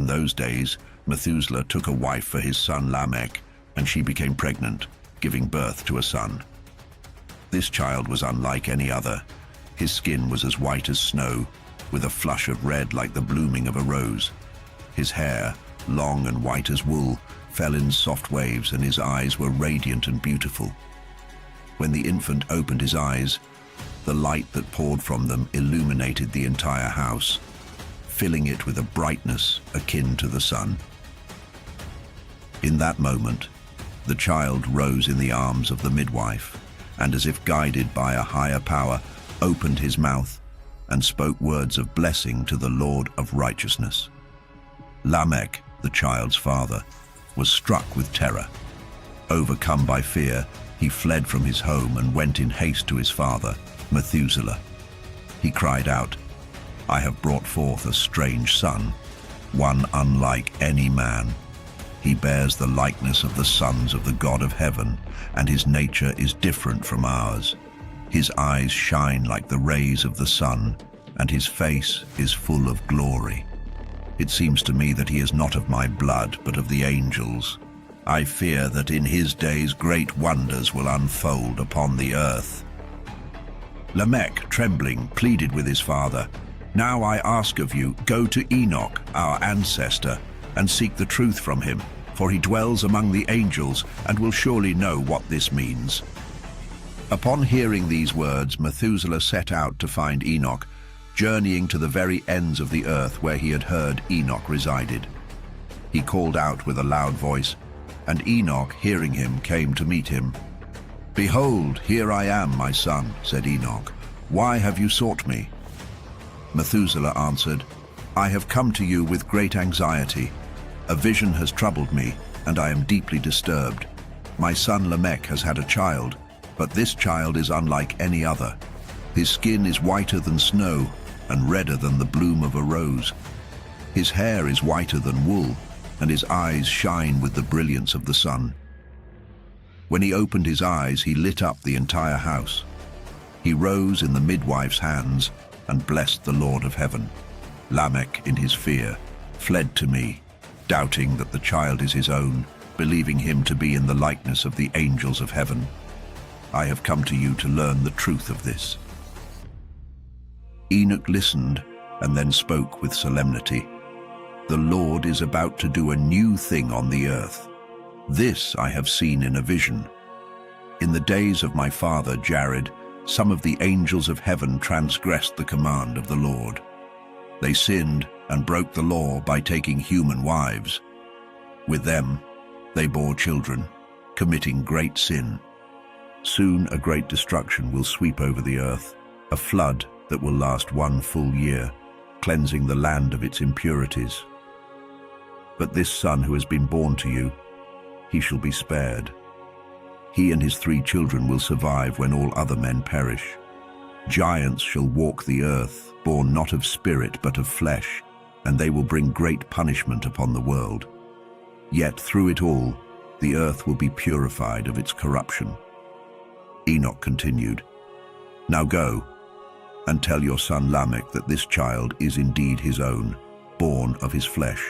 In those days, Methuselah took a wife for his son Lamech, and she became pregnant, giving birth to a son. This child was unlike any other. His skin was as white as snow, with a flush of red like the blooming of a rose. His hair, long and white as wool, fell in soft waves, and his eyes were radiant and beautiful. When the infant opened his eyes, the light that poured from them illuminated the entire house, filling it with a brightness akin to the sun. In that moment, the child rose in the arms of the midwife, and as if guided by a higher power, opened his mouth and spoke words of blessing to the Lord of righteousness. Lamech, the child's father, was struck with terror. Overcome by fear, he fled from his home and went in haste to his father, Methuselah. He cried out, "I have brought forth a strange son, one unlike any man. He bears the likeness of the sons of the God of heaven, and his nature is different from ours. His eyes shine like the rays of the sun, and his face is full of glory. It seems to me that he is not of my blood, but of the angels. I fear that in his days great wonders will unfold upon the earth." Lamech, trembling, pleaded with his father, "Now I ask of you, go to Enoch, our ancestor, and seek the truth from him, for he dwells among the angels and will surely know what this means." Upon hearing these words, Methuselah set out to find Enoch, journeying to the very ends of the earth where he had heard Enoch resided. He called out with a loud voice, and Enoch, hearing him, came to meet him. "Behold, here I am, my son," said Enoch. "Why have you sought me?" Methuselah answered, "I have come to you with great anxiety. A vision has troubled me, and I am deeply disturbed. My son Lamech has had a child, but this child is unlike any other. His skin is whiter than snow and redder than the bloom of a rose. His hair is whiter than wool, and his eyes shine with the brilliance of the sun. When he opened his eyes, he lit up the entire house. He rose in the midwife's hands and blessed the Lord of heaven. Lamech, in his fear, fled to me, doubting that the child is his own, believing him to be in the likeness of the angels of heaven. I have come to you to learn the truth of this." Enoch listened and then spoke with solemnity. "The Lord is about to do a new thing on the earth. This I have seen in a vision. In the days of my father Jared, some of the angels of heaven transgressed the command of the Lord. They sinned and broke the law by taking human wives. With them, they bore children, committing great sin. Soon a great destruction will sweep over the earth, a flood that will last 1 full year, cleansing the land of its impurities. But this son who has been born to you, he shall be spared. He and his 3 children will survive when all other men perish. Giants shall walk the earth, born not of spirit but of flesh, and they will bring great punishment upon the world. Yet through it all, the earth will be purified of its corruption." Enoch continued, "Now go and tell your son Lamech that this child is indeed his own, born of his flesh.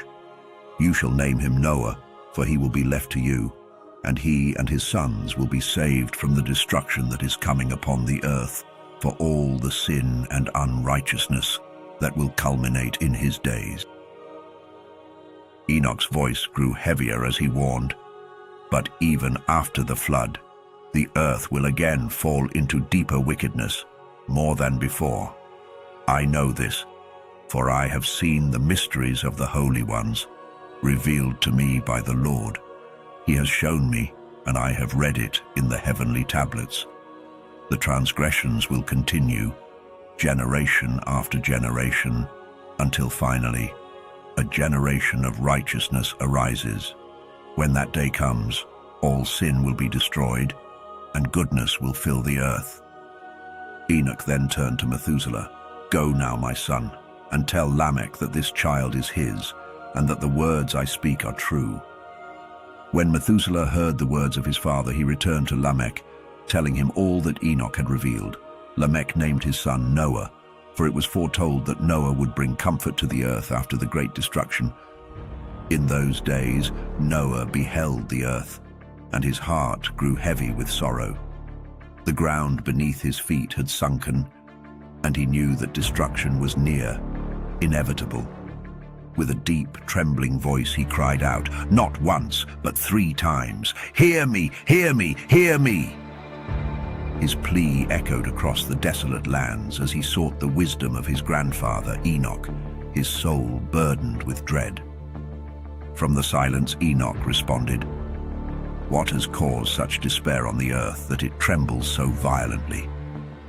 You shall name him Noah, for he will be left to you, and he and his sons will be saved from the destruction that is coming upon the earth, for all the sin and unrighteousness that will culminate in his days." Enoch's voice grew heavier as he warned, "But even after the flood, the earth will again fall into deeper wickedness, more than before. I know this, for I have seen the mysteries of the holy ones, revealed to me by the Lord. He has shown me, and I have read it in the heavenly tablets. The transgressions will continue, generation after generation, until finally, a generation of righteousness arises. When that day comes, all sin will be destroyed, and goodness will fill the earth." Enoch then turned to Methuselah. "Go now, my son, and tell Lamech that this child is his, and that the words I speak are true." When Methuselah heard the words of his father, he returned to Lamech, telling him all that Enoch had revealed. Lamech named his son Noah, for it was foretold that Noah would bring comfort to the earth after the great destruction. In those days, Noah beheld the earth, and his heart grew heavy with sorrow. The ground beneath his feet had sunken, and he knew that destruction was near, inevitable. With a deep, trembling voice he cried out, not once, but 3 times, "Hear me, hear me, hear me!" His plea echoed across the desolate lands as he sought the wisdom of his grandfather, Enoch, his soul burdened with dread. From the silence, Enoch responded, "What has caused such despair on the earth that it trembles so violently?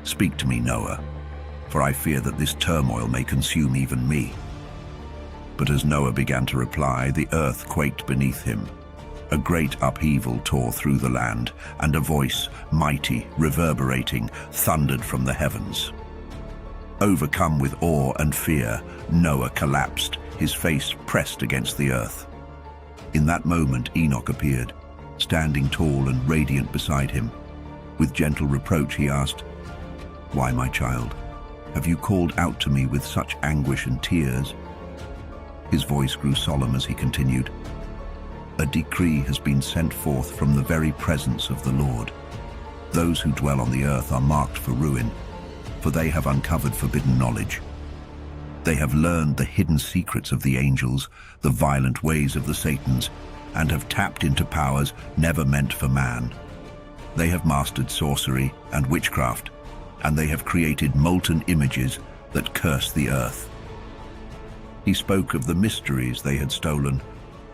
Speak to me, Noah, for I fear that this turmoil may consume even me." But as Noah began to reply, the earth quaked beneath him. A great upheaval tore through the land, and a voice, mighty, reverberating, thundered from the heavens. Overcome with awe and fear, Noah collapsed, his face pressed against the earth. In that moment, Enoch appeared, standing tall and radiant beside him. With gentle reproach, he asked, "Why, my child, have you called out to me with such anguish and tears?" His voice grew solemn as he continued, "A decree has been sent forth from the very presence of the Lord. Those who dwell on the earth are marked for ruin, for they have uncovered forbidden knowledge. They have learned the hidden secrets of the angels, the violent ways of the Satans, and have tapped into powers never meant for man. They have mastered sorcery and witchcraft, and they have created molten images that curse the earth." He spoke of the mysteries they had stolen.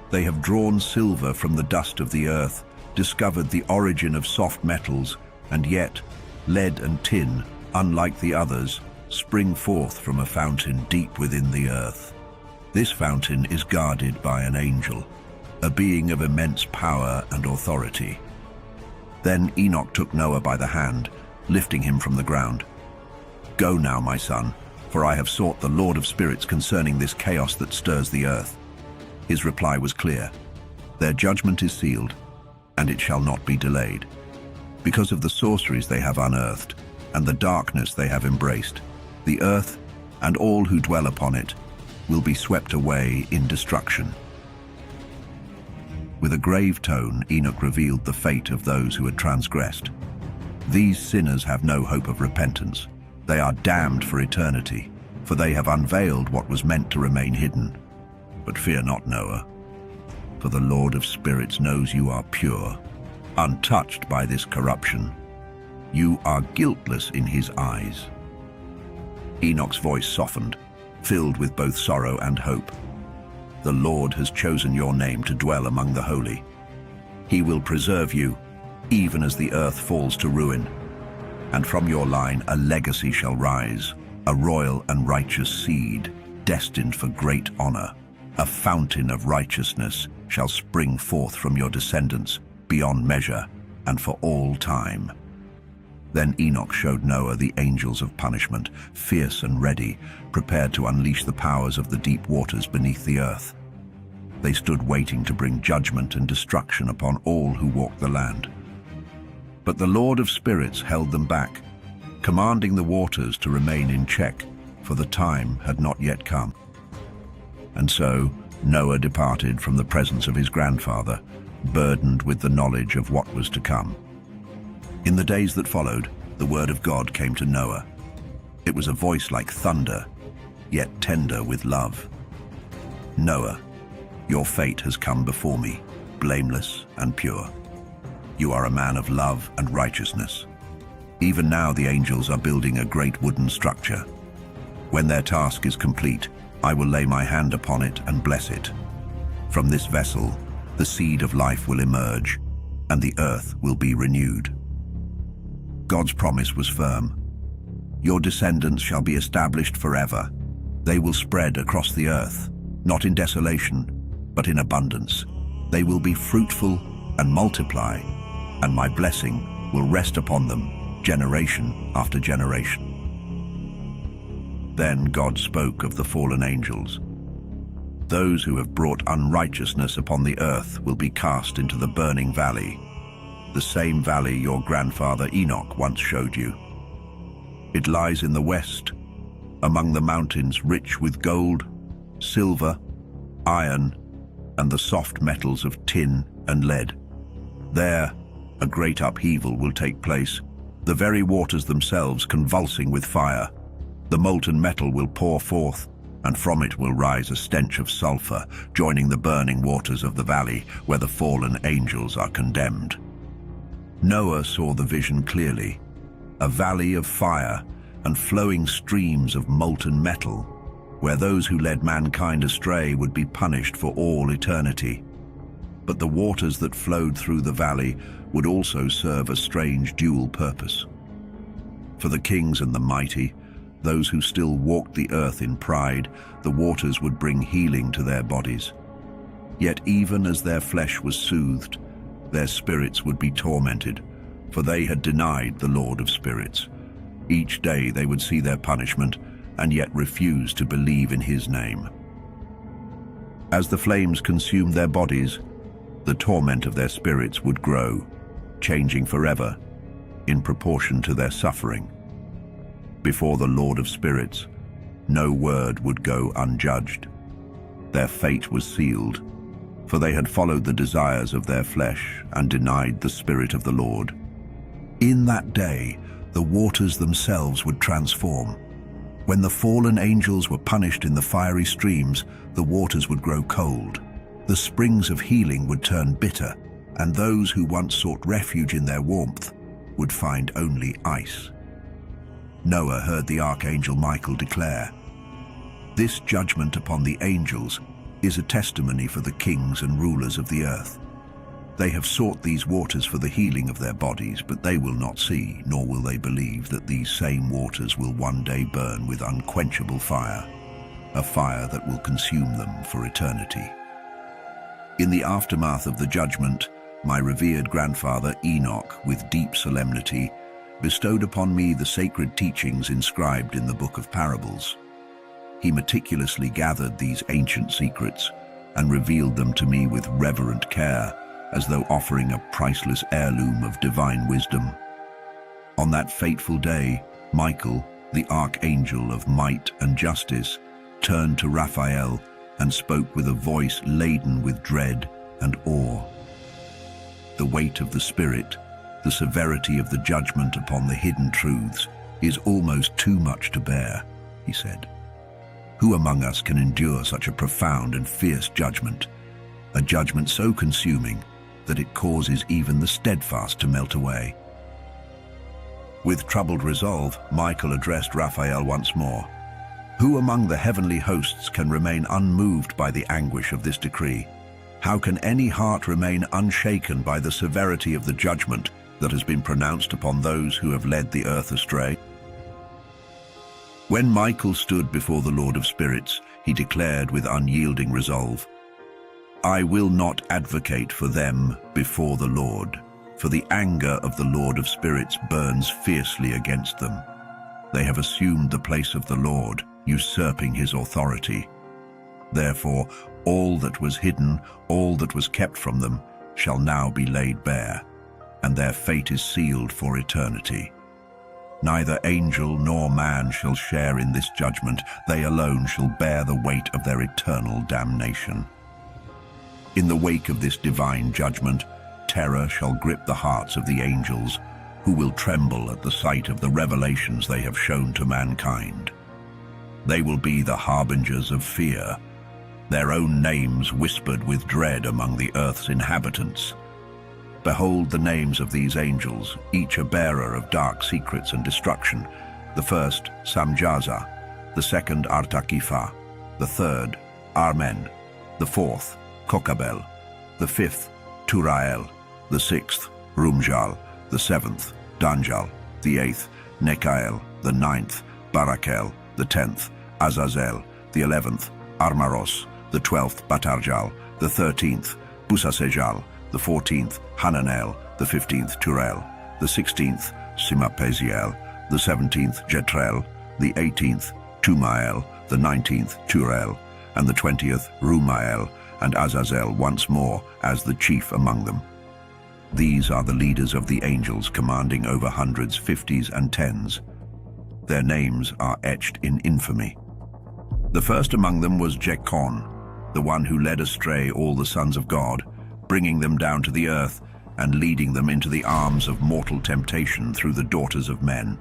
They have drawn silver from the dust of the earth, discovered the origin of soft metals, and yet lead and tin, unlike the others, spring forth from a fountain deep within the earth. This fountain is guarded by an angel, a being of immense power and authority. Then Enoch took Noah by the hand, lifting him from the ground. "Go now, my son, for I have sought the Lord of Spirits concerning this chaos that stirs the earth." His reply was clear. "Their judgment is sealed, and it shall not be delayed. Because of the sorceries they have unearthed, and the darkness they have embraced, the earth and all who dwell upon it will be swept away in destruction." With a grave tone, Enoch revealed the fate of those who had transgressed. "These sinners have no hope of repentance. They are damned for eternity, for they have unveiled what was meant to remain hidden. But fear not, Noah, for the Lord of Spirits knows you are pure, untouched by this corruption. You are guiltless in his eyes." Enoch's voice softened, filled with both sorrow and hope. "The Lord has chosen your name to dwell among the holy. He will preserve you, even as the earth falls to ruin. And from your line a legacy shall rise, a royal and righteous seed, destined for great honor. A fountain of righteousness shall spring forth from your descendants beyond measure and for all time." Then Enoch showed Noah the angels of punishment, fierce and ready, prepared to unleash the powers of the deep waters beneath the earth. They stood waiting to bring judgment and destruction upon all who walk the land. But the Lord of Spirits held them back, commanding the waters to remain in check, for the time had not yet come. And so Noah departed from the presence of his grandfather, burdened with the knowledge of what was to come. In the days that followed, the word of God came to Noah. It was a voice like thunder, yet tender with love. "Noah, your fate has come before me, blameless and pure. You are a man of love and righteousness. Even now the angels are building a great wooden structure. When their task is complete, I will lay my hand upon it and bless it. From this vessel, the seed of life will emerge, and the earth will be renewed." God's promise was firm. "Your descendants shall be established forever. They will spread across the earth, not in desolation, but in abundance. They will be fruitful and multiply, and my blessing will rest upon them generation after generation." Then God spoke of the fallen angels. "Those who have brought unrighteousness upon the earth will be cast into the burning valley, the same valley your grandfather Enoch once showed you. It lies in the west, among the mountains rich with gold, silver, iron, and the soft metals of tin and lead. There, a great upheaval will take place, the very waters themselves convulsing with fire. The molten metal will pour forth, and from it will rise a stench of sulfur, joining the burning waters of the valley where the fallen angels are condemned. Noah saw the vision clearly, a valley of fire and flowing streams of molten metal, where those who led mankind astray would be punished for all eternity. But the waters that flowed through the valley would also serve a strange dual purpose. For the kings and the mighty, those who still walked the earth in pride, the waters would bring healing to their bodies. Yet even as their flesh was soothed, their spirits would be tormented, for they had denied the Lord of spirits. Each day they would see their punishment, and yet refuse to believe in his name. As the flames consumed their bodies, the torment of their spirits would grow, changing forever, in proportion to their suffering. Before the Lord of spirits, no word would go unjudged. Their fate was sealed, for they had followed the desires of their flesh and denied the Spirit of the Lord. In that day, the waters themselves would transform. When the fallen angels were punished in the fiery streams, the waters would grow cold. The springs of healing would turn bitter, and those who once sought refuge in their warmth would find only ice. Noah heard the archangel Michael declare, "This judgment upon the angels is a testimony for the kings and rulers of the earth. They have sought these waters for the healing of their bodies, but they will not see, nor will they believe that these same waters will one day burn with unquenchable fire, a fire that will consume them for eternity." In the aftermath of the judgment, my revered grandfather Enoch, with deep solemnity, bestowed upon me the sacred teachings inscribed in the Book of Parables. He meticulously gathered these ancient secrets and revealed them to me with reverent care, as though offering a priceless heirloom of divine wisdom. On that fateful day, Michael, the archangel of might and justice, turned to Raphael and spoke with a voice laden with dread and awe. "The weight of the Spirit, the severity of the judgment upon the hidden truths, is almost too much to bear," he said. "Who among us can endure such a profound and fierce judgment, a judgment so consuming that it causes even the steadfast to melt away?" With troubled resolve, Michael addressed Raphael once more. "Who among the heavenly hosts can remain unmoved by the anguish of this decree? How can any heart remain unshaken by the severity of the judgment that has been pronounced upon those who have led the earth astray?" When Michael stood before the Lord of Spirits, he declared with unyielding resolve, "I will not advocate for them before the Lord, for the anger of the Lord of Spirits burns fiercely against them. They have assumed the place of the Lord, usurping his authority. Therefore, all that was hidden, all that was kept from them, shall now be laid bare, and their fate is sealed for eternity. Neither angel nor man shall share in this judgment. They alone shall bear the weight of their eternal damnation. In the wake of this divine judgment, terror shall grip the hearts of the angels, who will tremble at the sight of the revelations they have shown to mankind. They will be the harbingers of fear, their own names whispered with dread among the earth's inhabitants. Behold the names of these angels, each a bearer of dark secrets and destruction. The first, Samjaza; the second, Artakifa; the third, Armen; the fourth, Kokabel; the fifth, Turael; the sixth, Rumjal; the seventh, Danjal; the eighth, Nekael; the ninth, Barakel; the 10th, Azazel; the 11th, Armaros; the 12th, Batarjal; the 13th, Busasejal; the 14th, Hananel; the 15th, Turel; the 16th, Simapeziel; the 17th, Jetrel; the 18th, Tumael; the 19th, Turel; and the 20th, Rumael, and Azazel once more as the chief among them. These are the leaders of the angels commanding over hundreds, fifties, and tens. Their names are etched in infamy. The first among them was Jekon, the one who led astray all the sons of God, bringing them down to the earth and leading them into the arms of mortal temptation through the daughters of men.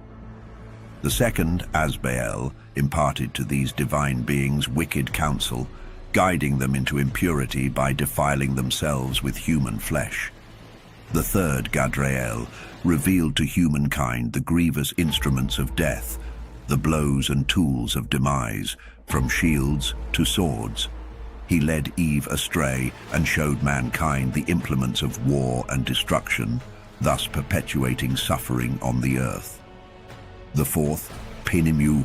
The second, Asbael, imparted to these divine beings wicked counsel, guiding them into impurity by defiling themselves with human flesh. The third, Gadrael, revealed to humankind the grievous instruments of death, the blows and tools of demise, from shields to swords. He led Eve astray and showed mankind the implements of war and destruction, thus perpetuating suffering on the earth. The fourth, Penimu,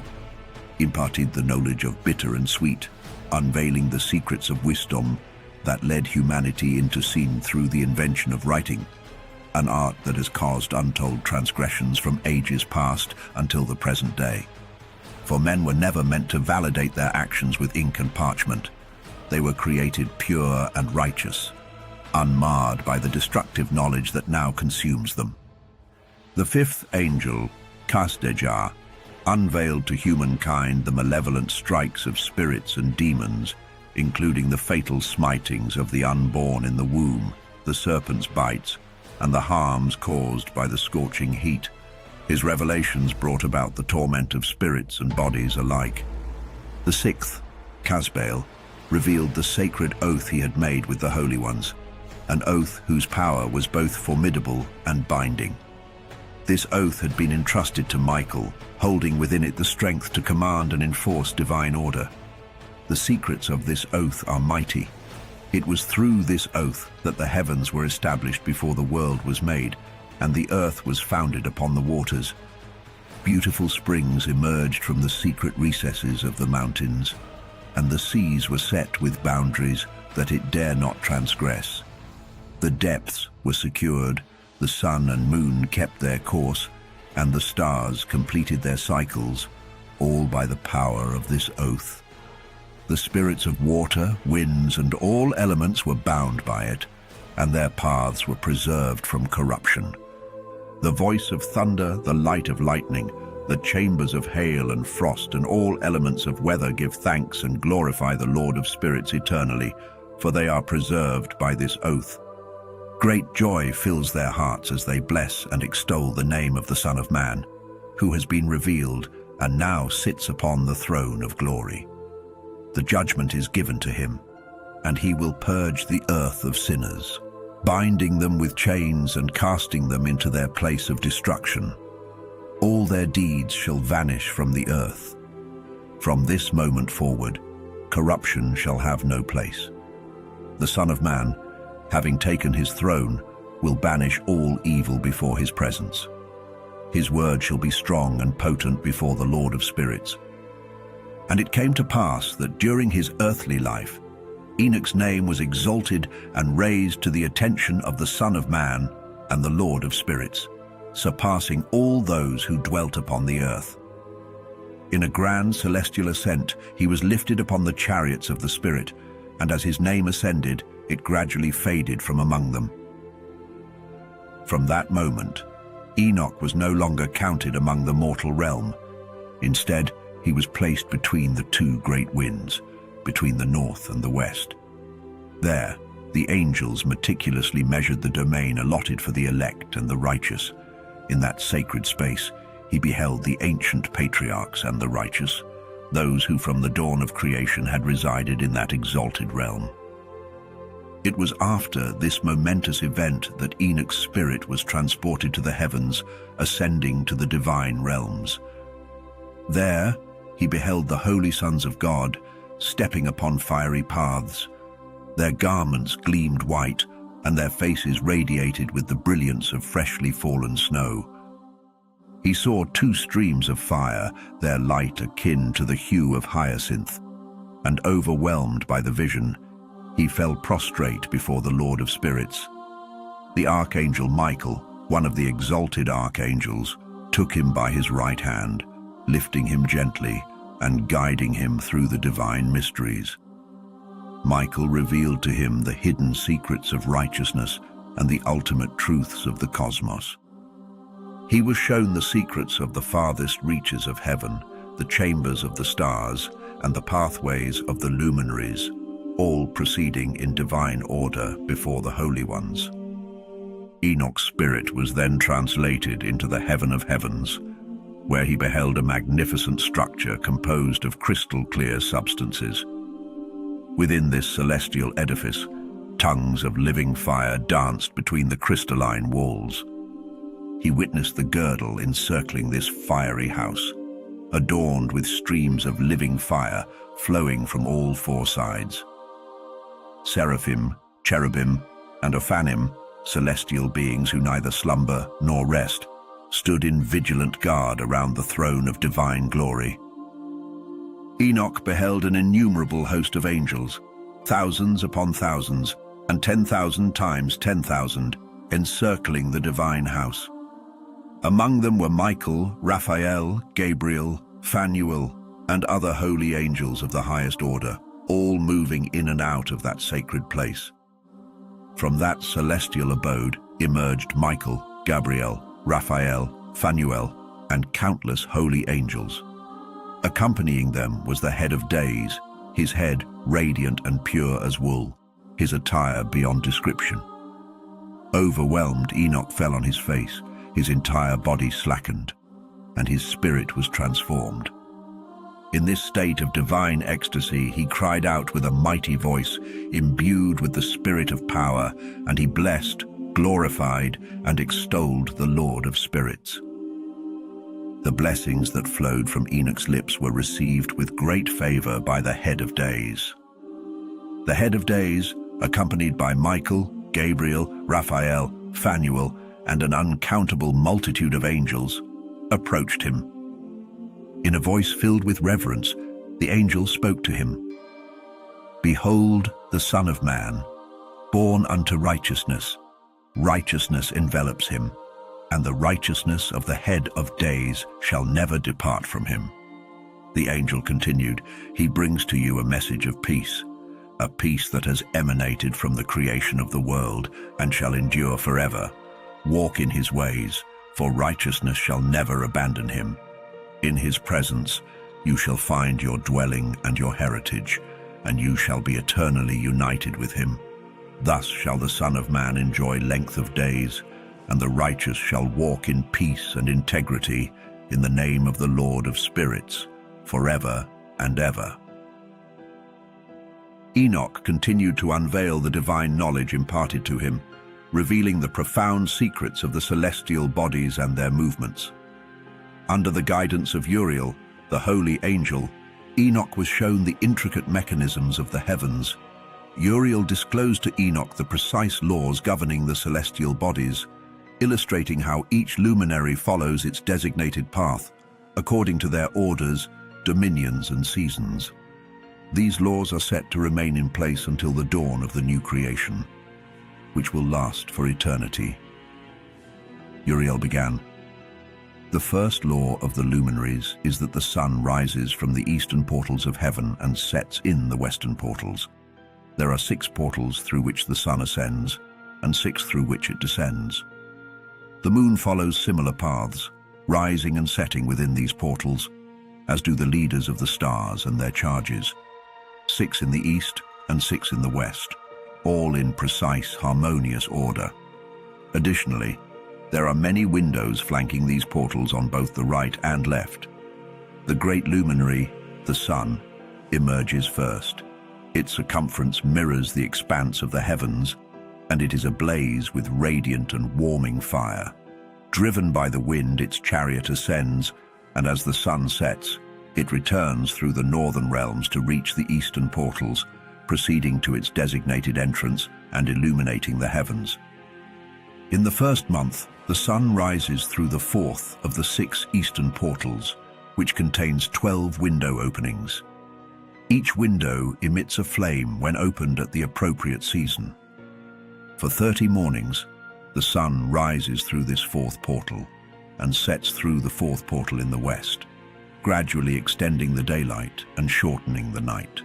imparted the knowledge of bitter and sweet, unveiling the secrets of wisdom that led humanity into sin through the invention of writing, an art that has caused untold transgressions from ages past until the present day. For men were never meant to validate their actions with ink and parchment. They were created pure and righteous, unmarred by the destructive knowledge that now consumes them. The fifth angel, Kasdejar, unveiled to humankind the malevolent strikes of spirits and demons, including the fatal smitings of the unborn in the womb, the serpent's bites, and the harms caused by the scorching heat. His revelations brought about the torment of spirits and bodies alike. The sixth, Casbael, revealed the sacred oath he had made with the holy ones, an oath whose power was both formidable and binding. This oath had been entrusted to Michael, holding within it the strength to command and enforce divine order. The secrets of this oath are mighty. It was through this oath that the heavens were established before the world was made, and the earth was founded upon the waters. Beautiful springs emerged from the secret recesses of the mountains, and the seas were set with boundaries that it dare not transgress. The depths were secured, the sun and moon kept their course, and the stars completed their cycles, all by the power of this oath. The spirits of water, winds, and all elements were bound by it, and their paths were preserved from corruption. The voice of thunder, the light of lightning, the chambers of hail and frost, and all elements of weather give thanks and glorify the Lord of spirits eternally, for they are preserved by this oath. Great joy fills their hearts as they bless and extol the name of the Son of Man, who has been revealed and now sits upon the throne of glory. The judgment is given to him, and he will purge the earth of sinners, binding them with chains and casting them into their place of destruction. All their deeds shall vanish from the earth. From this moment forward, corruption shall have no place. The Son of Man, having taken his throne, will banish all evil before his presence. His word shall be strong and potent before the Lord of spirits. And it came to pass that during his earthly life, Enoch's name was exalted and raised to the attention of the Son of Man and the Lord of spirits, surpassing all those who dwelt upon the earth. In a grand celestial ascent, he was lifted upon the chariots of the Spirit, and as his name ascended, it gradually faded from among them. From that moment, Enoch was no longer counted among the mortal realm. Instead, he was placed between the two great winds, between the north and the west. There, the angels meticulously measured the domain allotted for the elect and the righteous. In that sacred space, he beheld the ancient patriarchs and the righteous, those who from the dawn of creation had resided in that exalted realm. It was after this momentous event that Enoch's spirit was transported to the heavens, ascending to the divine realms. There, he beheld the holy sons of God, stepping upon fiery paths. Their garments gleamed white, and their faces radiated with the brilliance of freshly fallen snow. He saw two streams of fire, their light akin to the hue of hyacinth, and overwhelmed by the vision, he fell prostrate before the Lord of spirits. The archangel Michael, one of the exalted archangels, took him by his right hand, lifting him gently and guiding him through the divine mysteries. Michael revealed to him the hidden secrets of righteousness and the ultimate truths of the cosmos. He was shown the secrets of the farthest reaches of heaven, the chambers of the stars, and the pathways of the luminaries. all proceeding in divine order before the holy ones. Enoch's spirit was then translated into the heaven of heavens, where he beheld a magnificent structure composed of crystal-clear substances. Within this celestial edifice, tongues of living fire danced between the crystalline walls. He witnessed the girdle encircling this fiery house, adorned with streams of living fire flowing from all four sides. Seraphim, cherubim, and Ophanim, celestial beings who neither slumber nor rest, stood in vigilant guard around the throne of divine glory. Enoch beheld an innumerable host of angels, thousands upon thousands, and 10,000 times 10,000, encircling the divine house. Among them were Michael, Raphael, Gabriel, Phanuel, and other holy angels of the highest order, all moving in and out of that sacred place. From that celestial abode emerged Michael, Gabriel, Raphael, Phanuel, and countless holy angels. Accompanying them was the head of days, his head radiant and pure as wool, his attire beyond description. Overwhelmed, Enoch fell on his face, his entire body slackened, and his spirit was transformed. In this state of divine ecstasy, he cried out with a mighty voice, imbued with the spirit of power, and he blessed, glorified, and extolled the Lord of spirits. The blessings that flowed from Enoch's lips were received with great favor by the head of days. The head of days, accompanied by Michael, Gabriel, Raphael, Phanuel, and an uncountable multitude of angels, approached him. In a voice filled with reverence, the angel spoke to him. "Behold the Son of Man, born unto righteousness. Righteousness envelops him, and the righteousness of the head of days shall never depart from him." The angel continued, "He brings to you a message of peace, a peace that has emanated from the creation of the world and shall endure forever. Walk in his ways, for righteousness shall never abandon him. In his presence you shall find your dwelling and your heritage, and you shall be eternally united with him. Thus shall the Son of Man enjoy length of days, and the righteous shall walk in peace and integrity in the name of the Lord of spirits, forever and ever." Enoch continued to unveil the divine knowledge imparted to him, revealing the profound secrets of the celestial bodies and their movements. Under the guidance of Uriel, the holy angel, Enoch was shown the intricate mechanisms of the heavens. Uriel disclosed to Enoch the precise laws governing the celestial bodies, illustrating how each luminary follows its designated path, according to their orders, dominions, and seasons. These laws are set to remain in place until the dawn of the new creation, which will last for eternity. Uriel began, "The first law of the luminaries is that the sun rises from the eastern portals of heaven and sets in the western portals. There are 6 portals through which the sun ascends, and 6 through which it descends. The moon follows similar paths, rising and setting within these portals, as do the leaders of the stars and their charges, 6 in the east and 6 in the west, all in precise, harmonious order. Additionally, there are many windows flanking these portals on both the right and left. The great luminary, the sun, emerges first. Its circumference mirrors the expanse of the heavens, and it is ablaze with radiant and warming fire. Driven by the wind, its chariot ascends, and as the sun sets, it returns through the northern realms to reach the eastern portals, proceeding to its designated entrance and illuminating the heavens. In the first month, the sun rises through the 4th of the 6 eastern portals, which contains 12 window openings. Each window emits a flame when opened at the appropriate season. For 30 mornings, the sun rises through this 4th portal and sets through the 4th portal in the west, gradually extending the daylight and shortening the night.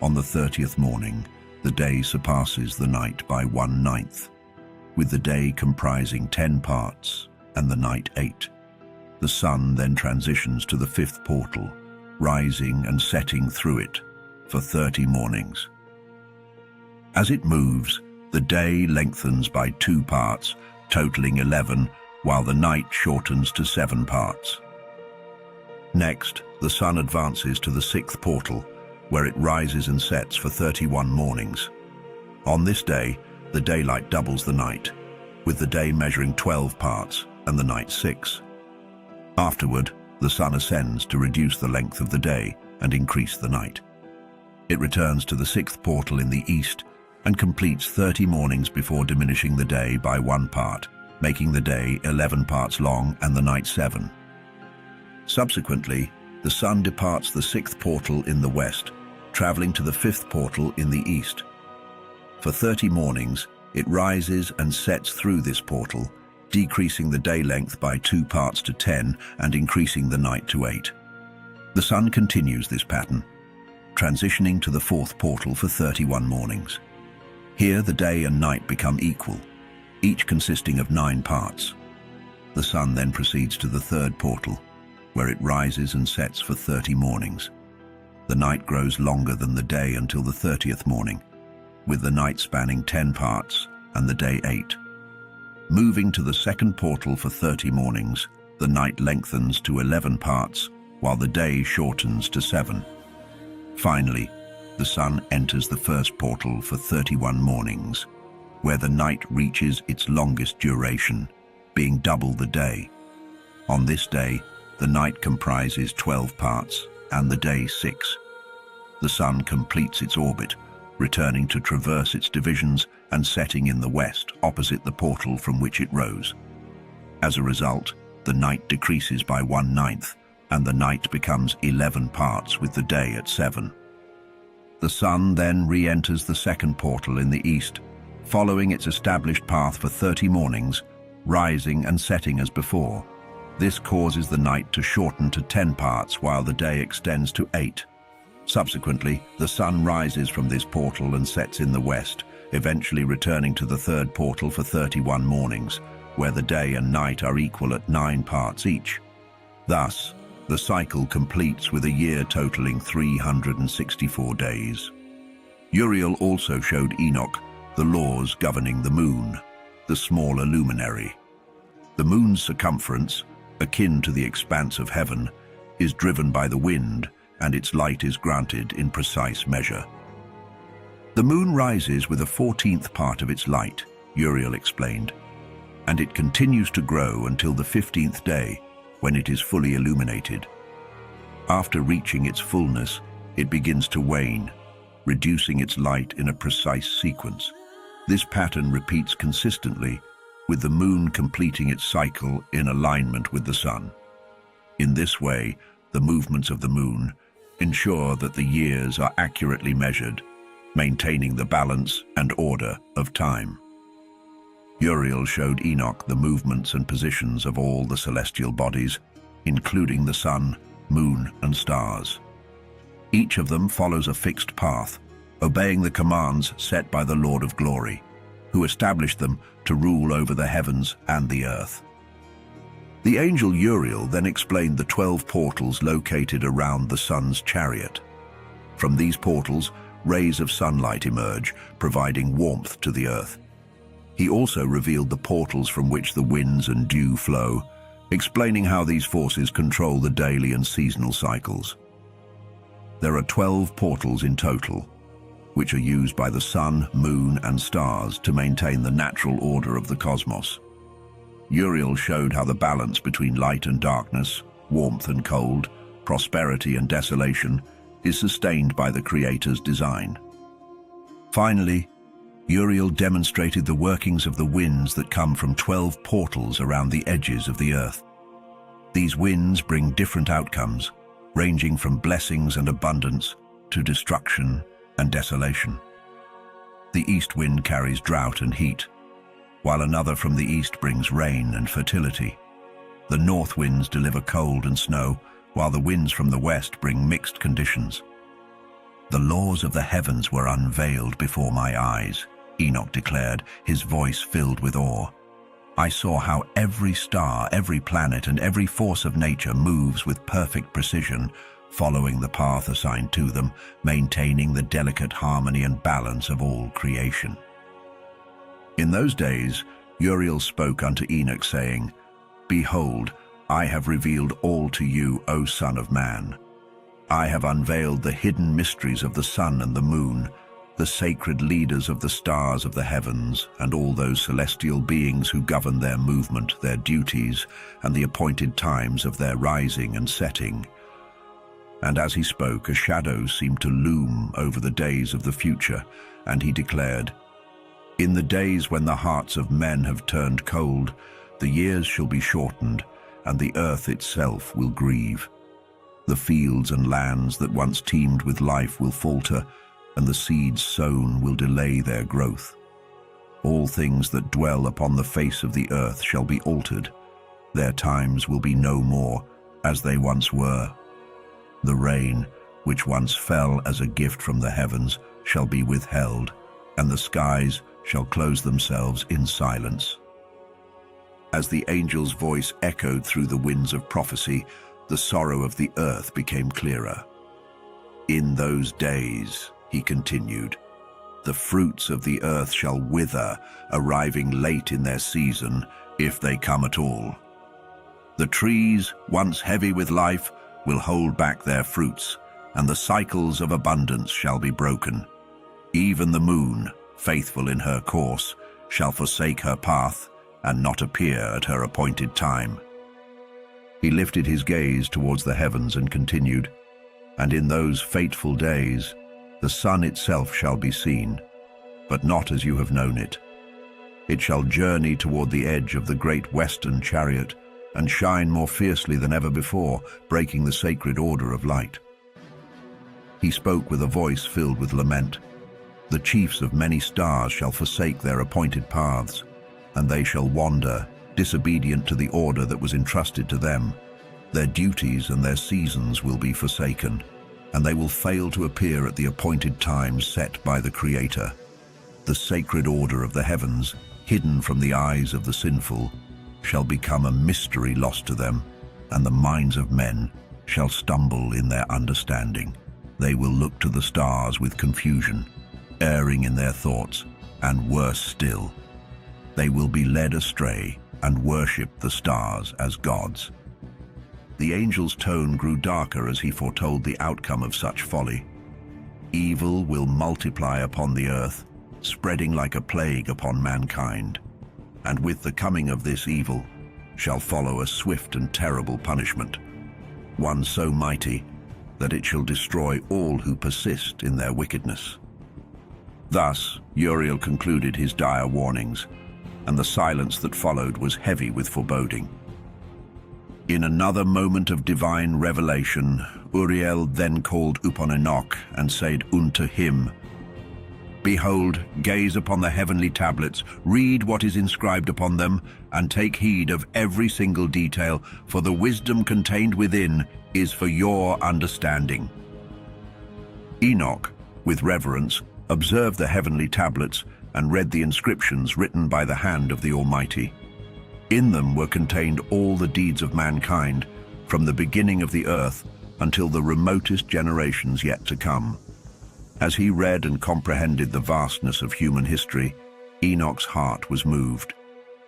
On the 30th morning, the day surpasses the night by 1/9, with the day comprising 10 parts and the night 8. The sun then transitions to the 5th portal, rising and setting through it, for 30 mornings. As it moves, the day lengthens by 2 parts, totaling 11, while the night shortens to 7 parts. Next, the sun advances to the 6th portal, where it rises and sets for 31 mornings. On this day, the daylight doubles the night, with the day measuring 12 parts and the night 6. Afterward, the sun ascends to reduce the length of the day and increase the night. It returns to the 6th portal in the east and completes 30 mornings before diminishing the day by 1 part, making the day 11 parts long and the night 7. Subsequently, the sun departs the 6th portal in the west, traveling to the 5th portal in the east. For 30 mornings, it rises and sets through this portal, decreasing the day length by 2 parts to 10 and increasing the night to 8. The sun continues this pattern, transitioning to the 4th portal for 31 mornings. Here the day and night become equal, each consisting of 9 parts. The sun then proceeds to the 3rd portal, where it rises and sets for 30 mornings. The night grows longer than the day until the 30th morning, with the night spanning 10 parts and the day 8. Moving to the 2nd portal for 30 mornings, the night lengthens to 11 parts, while the day shortens to 7. Finally, the sun enters the 1st portal for 31 mornings, where the night reaches its longest duration, being double the day. On this day, the night comprises 12 parts and the day 6. The sun completes its orbit, returning to traverse its divisions and setting in the west opposite the portal from which it rose. As a result, the night decreases by 1/9, and the night becomes 11 parts with the day at 7. The sun then re-enters the 2nd portal in the east, following its established path for 30 mornings, rising and setting as before. This causes the night to shorten to 10 parts while the day extends to 8. Subsequently, the sun rises from this portal and sets in the west, eventually returning to the 3rd portal for 31 mornings, where the day and night are equal at 9 parts each. Thus, the cycle completes with a year totaling 364 days. Uriel also showed Enoch the laws governing the moon, the smaller luminary. The moon's circumference, akin to the expanse of heaven, is driven by the wind, and its light is granted in precise measure. The moon rises with a 14th part of its light, Uriel explained, and it continues to grow until the 15th day, when it is fully illuminated. After reaching its fullness, it begins to wane, reducing its light in a precise sequence. This pattern repeats consistently, with the moon completing its cycle in alignment with the sun. In this way, the movements of the moon ensure that the years are accurately measured, maintaining the balance and order of time. Uriel showed Enoch the movements and positions of all the celestial bodies, including the sun, moon, and stars. Each of them follows a fixed path, obeying the commands set by the Lord of Glory, who established them to rule over the heavens and the earth. The angel Uriel then explained the 12 portals located around the sun's chariot. From these portals, rays of sunlight emerge, providing warmth to the earth. He also revealed the portals from which the winds and dew flow, explaining how these forces control the daily and seasonal cycles. There are 12 portals in total, which are used by the sun, moon, and stars to maintain the natural order of the cosmos. Uriel showed how the balance between light and darkness, warmth and cold, prosperity and desolation is sustained by the Creator's design. Finally, Uriel demonstrated the workings of the winds that come from 12 portals around the edges of the earth. These winds bring different outcomes, ranging from blessings and abundance to destruction and desolation. The east wind carries drought and heat, while another from the east brings rain and fertility. The north winds deliver cold and snow, while the winds from the west bring mixed conditions. The laws of the heavens were unveiled before my eyes, Enoch declared, his voice filled with awe. I saw how every star, every planet, and every force of nature moves with perfect precision, following the path assigned to them, maintaining the delicate harmony and balance of all creation. In those days, Uriel spoke unto Enoch, saying, Behold, I have revealed all to you, O Son of Man. I have unveiled the hidden mysteries of the sun and the moon, the sacred leaders of the stars of the heavens, and all those celestial beings who govern their movement, their duties, and the appointed times of their rising and setting. And as he spoke, a shadow seemed to loom over the days of the future, and he declared, In the days when the hearts of men have turned cold, the years shall be shortened, and the earth itself will grieve. The fields and lands that once teemed with life will falter, and the seeds sown will delay their growth. All things that dwell upon the face of the earth shall be altered. Their times will be no more as they once were. The rain, which once fell as a gift from the heavens, shall be withheld, and the skies shall close themselves in silence. As the angel's voice echoed through the winds of prophecy, the sorrow of the earth became clearer. In those days, he continued, the fruits of the earth shall wither, arriving late in their season, if they come at all. The trees, once heavy with life, will hold back their fruits, and the cycles of abundance shall be broken. Even the moon, faithful in her course, shall forsake her path, and not appear at her appointed time. He lifted his gaze towards the heavens and continued, And in those fateful days, the sun itself shall be seen, but not as you have known it. It shall journey toward the edge of the great western chariot, and shine more fiercely than ever before, breaking the sacred order of light. He spoke with a voice filled with lament. The chiefs of many stars shall forsake their appointed paths, and they shall wander, disobedient to the order that was entrusted to them. Their duties and their seasons will be forsaken, and they will fail to appear at the appointed times set by the Creator. The sacred order of the heavens, hidden from the eyes of the sinful, shall become a mystery lost to them, and the minds of men shall stumble in their understanding. They will look to the stars with confusion, erring in their thoughts, and worse still, they will be led astray and worship the stars as gods. The angel's tone grew darker as he foretold the outcome of such folly. Evil will multiply upon the earth, spreading like a plague upon mankind. And with the coming of this evil shall follow a swift and terrible punishment, one so mighty that it shall destroy all who persist in their wickedness. Thus, Uriel concluded his dire warnings, and the silence that followed was heavy with foreboding. In another moment of divine revelation, Uriel then called upon Enoch and said unto him, Behold, gaze upon the heavenly tablets, read what is inscribed upon them, and take heed of every single detail, for the wisdom contained within is for your understanding. Enoch, with reverence, observed the heavenly tablets and read the inscriptions written by the hand of the Almighty. In them were contained all the deeds of mankind, from the beginning of the earth until the remotest generations yet to come. As he read and comprehended the vastness of human history, Enoch's heart was moved,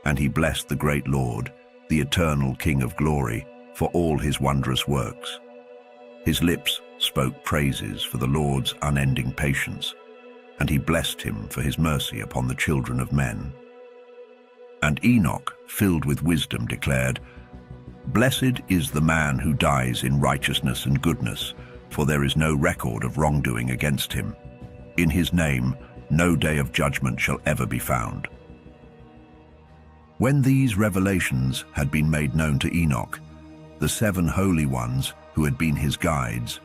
and he blessed the great Lord, the eternal King of glory, for all his wondrous works. His lips spoke praises for the Lord's unending patience, and he blessed him for his mercy upon the children of men. And Enoch, filled with wisdom, declared, Blessed is the man who dies in righteousness and goodness, for there is no record of wrongdoing against him. In his name, no day of judgment shall ever be found. When these revelations had been made known to Enoch, the 7 holy ones, who had been his guides,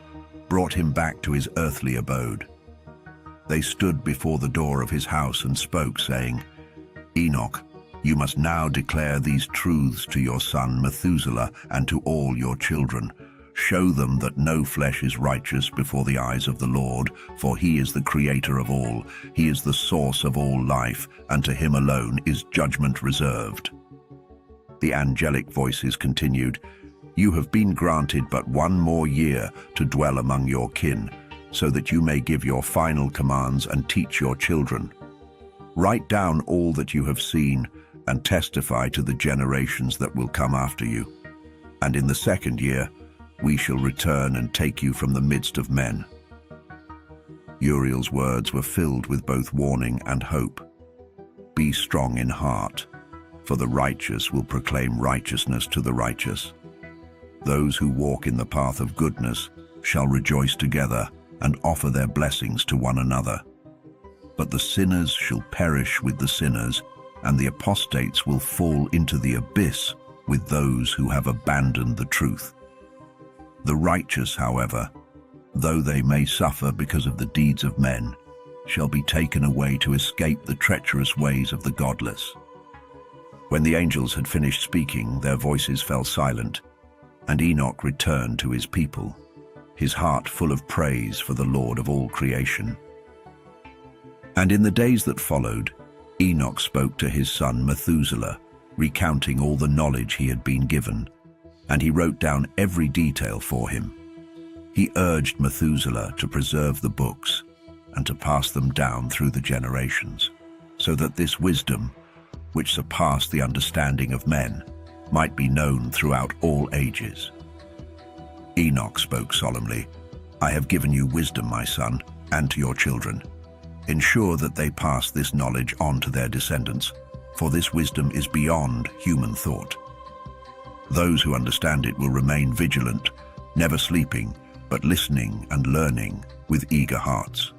brought him back to his earthly abode. They stood before the door of his house and spoke, saying, Enoch, you must now declare these truths to your son Methuselah and to all your children. Show them that no flesh is righteous before the eyes of the Lord, for he is the creator of all. He is the source of all life, and to him alone is judgment reserved. The angelic voices continued, You have been granted but one more year to dwell among your kin, so that you may give your final commands and teach your children. Write down all that you have seen and testify to the generations that will come after you. And in the second year, we shall return and take you from the midst of men." Uriel's words were filled with both warning and hope. "Be strong in heart, for the righteous will proclaim righteousness to the righteous. Those who walk in the path of goodness shall rejoice together and offer their blessings to one another. But the sinners shall perish with the sinners, and the apostates will fall into the abyss with those who have abandoned the truth. The righteous, however, though they may suffer because of the deeds of men, shall be taken away to escape the treacherous ways of the godless." When the angels had finished speaking, their voices fell silent, and Enoch returned to his people, his heart full of praise for the Lord of all creation. And in the days that followed, Enoch spoke to his son Methuselah, recounting all the knowledge he had been given, and he wrote down every detail for him. He urged Methuselah to preserve the books and to pass them down through the generations, so that this wisdom, which surpassed the understanding of men, might be known throughout all ages. Enoch spoke solemnly, "I have given you wisdom, my son, and to your children. Ensure that they pass this knowledge on to their descendants, for this wisdom is beyond human thought. Those who understand it will remain vigilant, never sleeping, but listening and learning with eager hearts.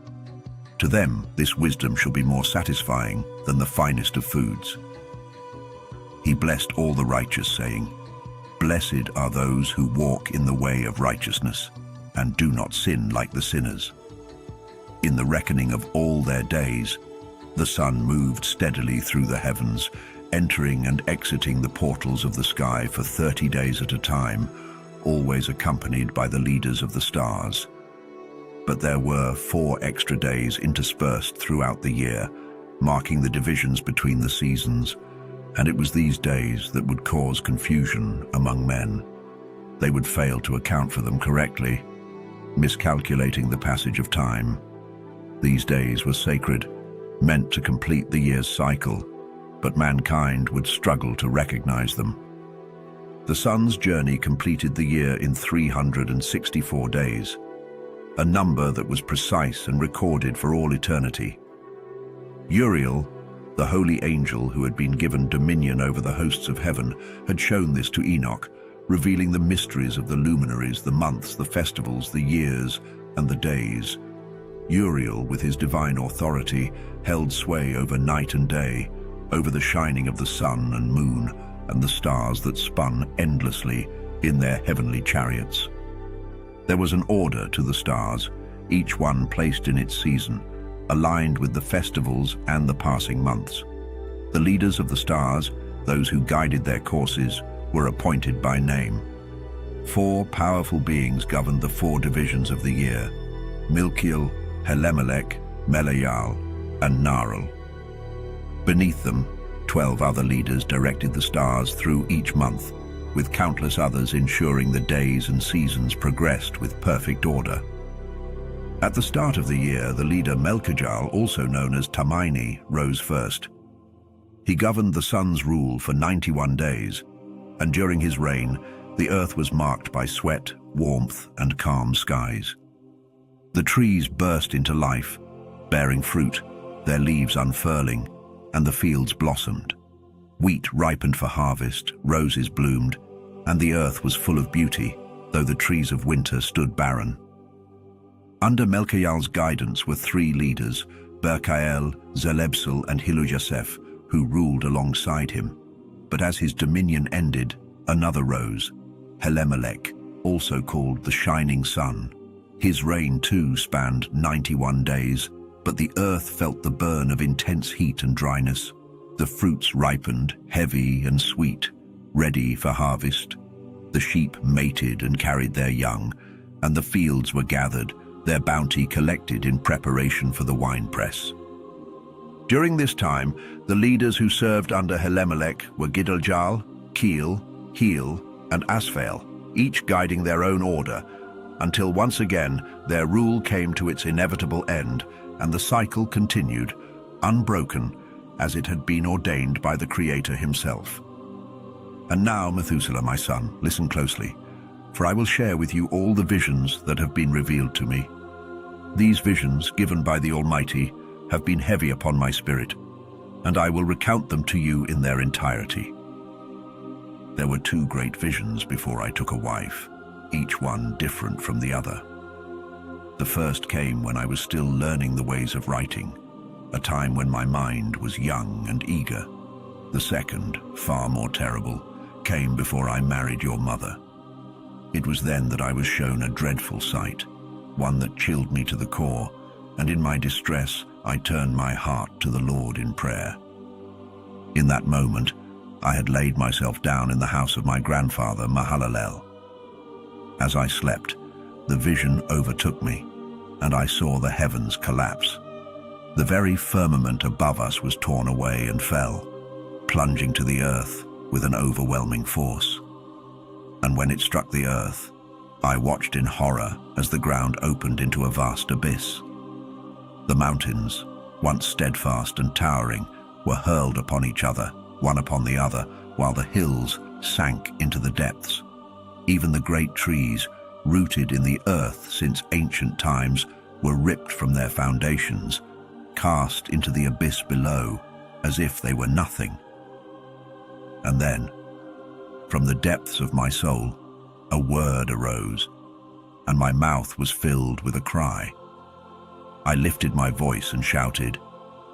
To them, this wisdom shall be more satisfying than the finest of foods." He blessed all the righteous, saying, "Blessed are those who walk in the way of righteousness, and do not sin like the sinners." In the reckoning of all their days, the sun moved steadily through the heavens, entering and exiting the portals of the sky for 30 days at a time, always accompanied by the leaders of the stars. But there were 4 extra days interspersed throughout the year, marking the divisions between the seasons, and it was these days that would cause confusion among men. They would fail to account for them correctly, miscalculating the passage of time. These days were sacred, meant to complete the year's cycle, but mankind would struggle to recognize them. The sun's journey completed the year in 364 days, a number that was precise and recorded for all eternity. Uriel, the holy angel who had been given dominion over the hosts of heaven, had shown this to Enoch, revealing the mysteries of the luminaries, the months, the festivals, the years, and the days. Uriel, with his divine authority, held sway over night and day, over the shining of the sun and moon, and the stars that spun endlessly in their heavenly chariots. There was an order to the stars, each one placed in its season, aligned with the festivals and the passing months. The leaders of the stars, those who guided their courses, were appointed by name. 4 powerful beings governed the 4 divisions of the year: Milkiel, Helemelech, Melayal, and Naral. Beneath them, 12 other leaders directed the stars through each month, with countless others ensuring the days and seasons progressed with perfect order. At the start of the year, the leader Melchijal, also known as Tamini, rose first. He governed the sun's rule for 91 days, and during his reign, the earth was marked by sweat, warmth, and calm skies. The trees burst into life, bearing fruit, their leaves unfurling, and the fields blossomed. Wheat ripened for harvest, roses bloomed, and the earth was full of beauty, though the trees of winter stood barren. Under Melchial's guidance were 3 leaders, Berkael, Zelebsel, and Hilujasef, who ruled alongside him. But as his dominion ended, another rose, Helemelech, also called the Shining Sun. His reign too spanned 91 days, but the earth felt the burn of intense heat and dryness. The fruits ripened, heavy and sweet, ready for harvest. The sheep mated and carried their young, and the fields were gathered, their bounty collected in preparation for the winepress. During this time, the leaders who served under Helemelech were Gidaljal, Keel, Heel, and Asphel. each guiding their own order, until once again their rule came to its inevitable end, and the cycle continued, unbroken, as it had been ordained by the Creator himself. And now, Methuselah, my son, listen closely, for I will share with you all the visions that have been revealed to me. These visions, given by the Almighty, have been heavy upon my spirit, and I will recount them to you in their entirety. There were 2 great visions before I took a wife, each one different from the other. The first came when I was still learning the ways of writing, a time when my mind was young and eager. The second, far more terrible, came before I married your mother. It was then that I was shown a dreadful sight, one that chilled me to the core, and in my distress I turned my heart to the Lord in prayer. In that moment, I had laid myself down in the house of my grandfather, Mahalalel. As I slept, the vision overtook me, and I saw the heavens collapse. The very firmament above us was torn away and fell, plunging to the earth with an overwhelming force. And when it struck the earth, I watched in horror as the ground opened into a vast abyss. The mountains, once steadfast and towering, were hurled upon each other, one upon the other, while the hills sank into the depths. Even the great trees, rooted in the earth since ancient times, were ripped from their foundations, cast into the abyss below, as if they were nothing. And then, from the depths of my soul, a word arose, and my mouth was filled with a cry. I lifted my voice and shouted,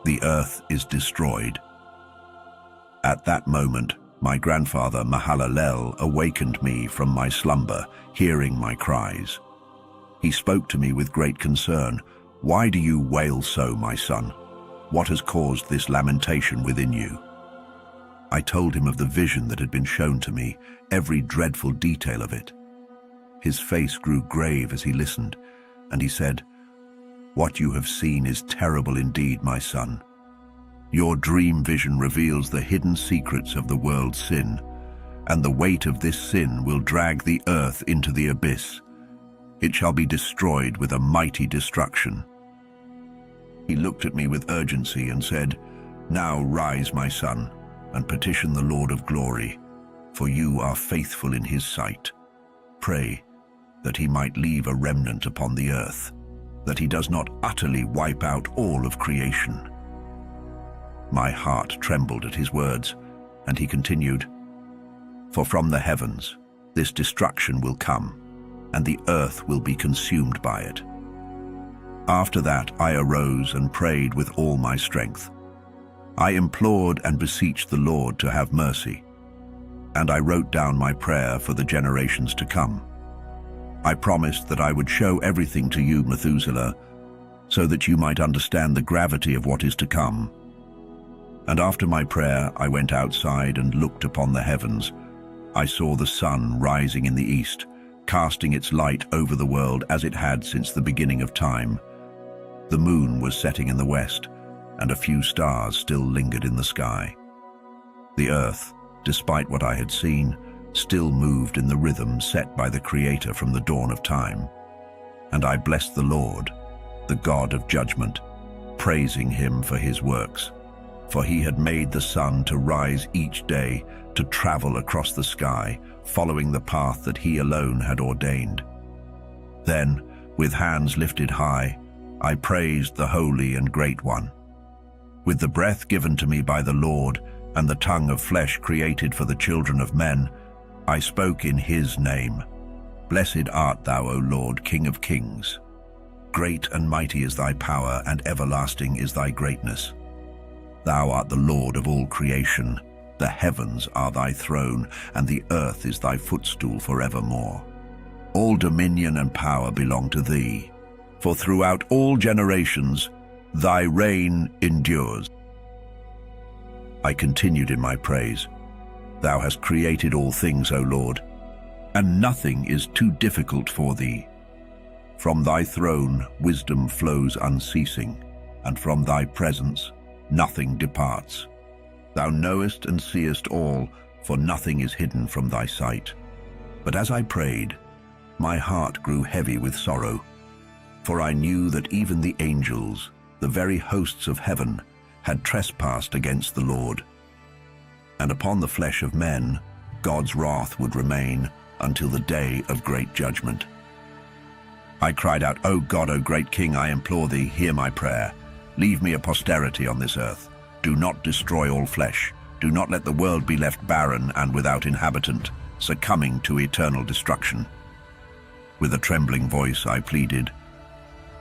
"The earth is destroyed." At that moment, my grandfather Mahalalel awakened me from my slumber, hearing my cries. He spoke to me with great concern. "Why do you wail so, my son? What has caused this lamentation within you?" I told him of the vision that had been shown to me, every dreadful detail of it. His face grew grave as he listened, and he said, "What you have seen is terrible indeed, my son. Your dream vision reveals the hidden secrets of the world's sin, and the weight of this sin will drag the earth into the abyss. It shall be destroyed with a mighty destruction." He looked at me with urgency and said, "Now rise, my son, and petition the Lord of glory, for you are faithful in his sight. Pray that he might leave a remnant upon the earth, that he does not utterly wipe out all of creation." My heart trembled at his words, and he continued, "For from the heavens this destruction will come, and the earth will be consumed by it." After that I arose and prayed with all my strength. I implored and beseeched the Lord to have mercy, and I wrote down my prayer for the generations to come. I promised that I would show everything to you, Methuselah, so that you might understand the gravity of what is to come. And after my prayer, I went outside and looked upon the heavens. I saw the sun rising in the east, casting its light over the world as it had since the beginning of time. The moon was setting in the west, and a few stars still lingered in the sky. The earth, despite what I had seen, still moved in the rhythm set by the Creator from the dawn of time. And I blessed the Lord, the God of judgment, praising him for his works. For he had made the sun to rise each day, to travel across the sky, following the path that he alone had ordained. Then, with hands lifted high, I praised the Holy and Great One. With the breath given to me by the Lord, and the tongue of flesh created for the children of men, I spoke in his name. Blessed art thou, O Lord, King of kings. Great and mighty is thy power, and everlasting is thy greatness. Thou art the Lord of all creation. The heavens are thy throne, and the earth is thy footstool forevermore. All dominion and power belong to thee, for throughout all generations thy reign endures. I continued in my praise. Thou hast created all things, O Lord, and nothing is too difficult for thee. From thy throne wisdom flows unceasing, and from thy presence nothing departs. Thou knowest and seest all, for nothing is hidden from thy sight. But as I prayed, my heart grew heavy with sorrow, for I knew that even the angels, the very hosts of heaven, had trespassed against the Lord. And upon the flesh of men, God's wrath would remain until the day of great judgment. I cried out, "O God, O great King, I implore thee, hear my prayer. Leave me a posterity on this earth. Do not destroy all flesh. Do not let the world be left barren and without inhabitant, succumbing to eternal destruction." With a trembling voice I pleaded,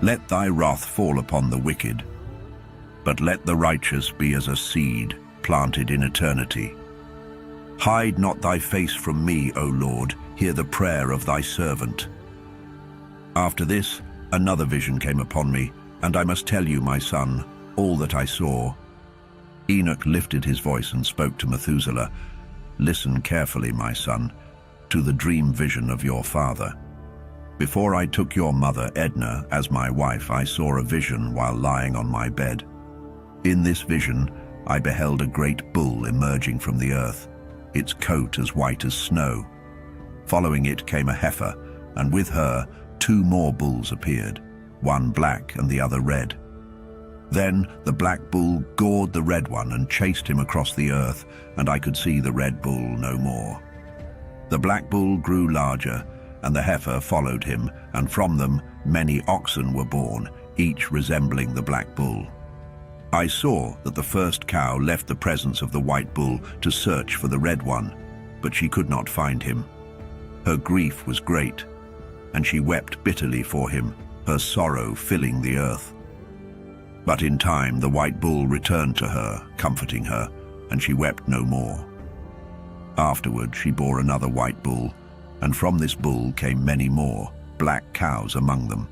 "Let thy wrath fall upon the wicked, but let the righteous be as a seed planted in eternity. Hide not thy face from me, O Lord, hear the prayer of thy servant." After this, another vision came upon me, and I must tell you, my son, all that I saw. Enoch lifted his voice and spoke to Methuselah, "Listen carefully, my son, to the dream vision of your father. Before I took your mother, Edna, as my wife, I saw a vision while lying on my bed. In this vision, I beheld a great bull emerging from the earth, its coat as white as snow. Following it came a heifer, and with her 2 more bulls appeared, one black and the other red. Then the black bull gored the red one and chased him across the earth, and I could see the red bull no more. The black bull grew larger, and the heifer followed him, and from them many oxen were born, each resembling the black bull. I saw that the first cow left the presence of the white bull to search for the red one, but she could not find him. Her grief was great, and she wept bitterly for him, her sorrow filling the earth. But in time the white bull returned to her, comforting her, and she wept no more. Afterward she bore another white bull, and from this bull came many more, black cows among them.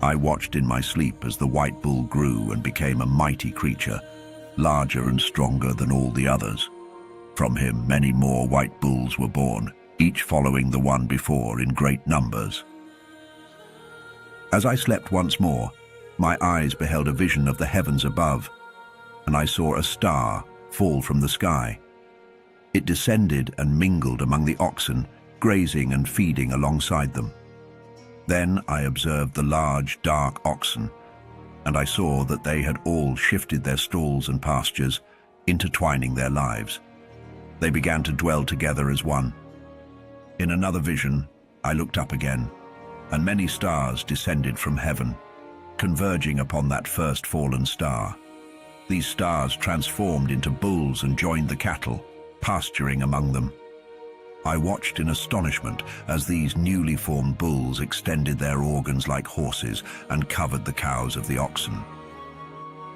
I watched in my sleep as the white bull grew and became a mighty creature, larger and stronger than all the others. From him many more white bulls were born, each following the one before in great numbers. As I slept once more, my eyes beheld a vision of the heavens above, and I saw a star fall from the sky. It descended and mingled among the oxen, grazing and feeding alongside them. Then I observed the large, dark oxen, and I saw that they had all shifted their stalls and pastures, intertwining their lives. They began to dwell together as one. In another vision, I looked up again, and many stars descended from heaven, converging upon that first fallen star. These stars transformed into bulls and joined the cattle, pasturing among them. I watched in astonishment as these newly formed bulls extended their organs like horses and covered the cows of the oxen.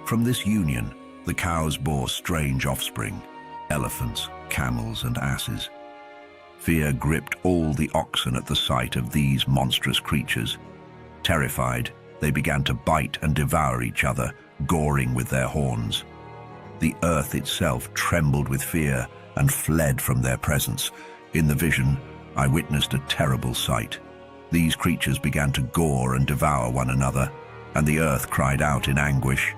From this union, the cows bore strange offspring, elephants, camels, and asses. Fear gripped all the oxen at the sight of these monstrous creatures. Terrified, they began to bite and devour each other, goring with their horns. The earth itself trembled with fear and fled from their presence. In the vision, I witnessed a terrible sight. These creatures began to gore and devour one another, and the earth cried out in anguish.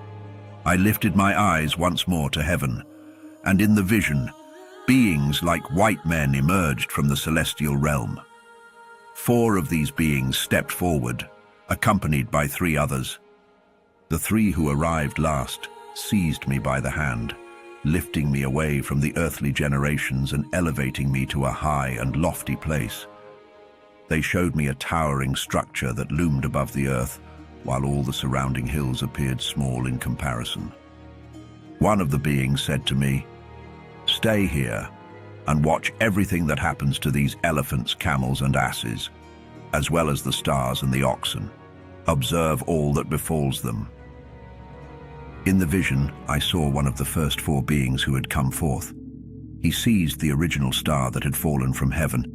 I lifted my eyes once more to heaven, and in the vision, beings like white men emerged from the celestial realm. 4 of these beings stepped forward, accompanied by 3 others. The 3 who arrived last seized me by the hand, lifting me away from the earthly generations and elevating me to a high and lofty place. They showed me a towering structure that loomed above the earth, while all the surrounding hills appeared small in comparison. One of the beings said to me, "Stay here and watch everything that happens to these elephants, camels, and asses, as well as the stars and the oxen. Observe all that befalls them." In the vision, I saw one of the first 4 beings who had come forth. He seized the original star that had fallen from heaven,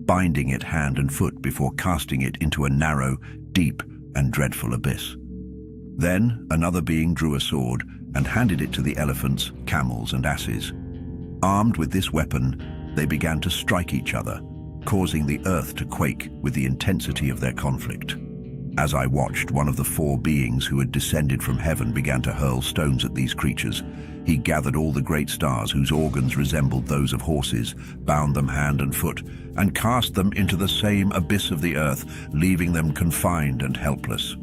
binding it hand and foot before casting it into a narrow, deep, and dreadful abyss. Then another being drew a sword and handed it to the elephants, camels, and asses. Armed with this weapon, they began to strike each other, causing the earth to quake with the intensity of their conflict. As I watched, one of the four beings who had descended from heaven began to hurl stones at these creatures. He gathered all the great stars whose organs resembled those of horses, bound them hand and foot, and cast them into the same abyss of the earth, leaving them confined and helpless.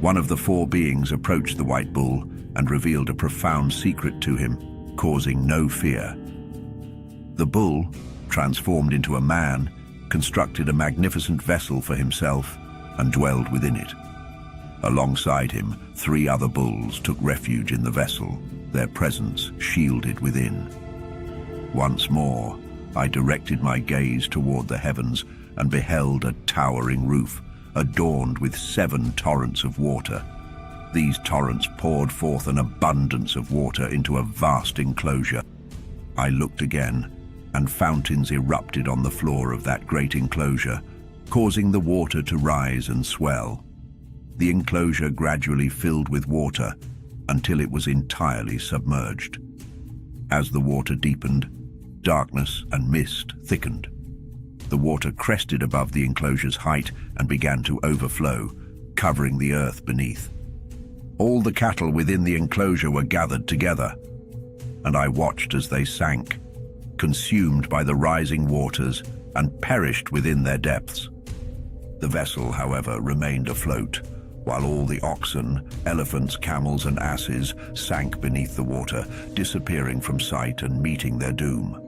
One of the four beings approached the white bull and revealed a profound secret to him, causing no fear. The bull, transformed into a man, constructed a magnificent vessel for himself and dwelled within it. Alongside him, 3 other bulls took refuge in the vessel, their presence shielded within. Once more, I directed my gaze toward the heavens and beheld a towering roof, adorned with 7 torrents of water. These torrents poured forth an abundance of water into a vast enclosure. I looked again, and fountains erupted on the floor of that great enclosure, causing the water to rise and swell. The enclosure gradually filled with water until it was entirely submerged. As the water deepened, darkness and mist thickened. The water crested above the enclosure's height and began to overflow, covering the earth beneath. All the cattle within the enclosure were gathered together, and I watched as they sank, consumed by the rising waters and perished within their depths. The vessel, however, remained afloat, while all the oxen, elephants, camels, and asses sank beneath the water, disappearing from sight and meeting their doom.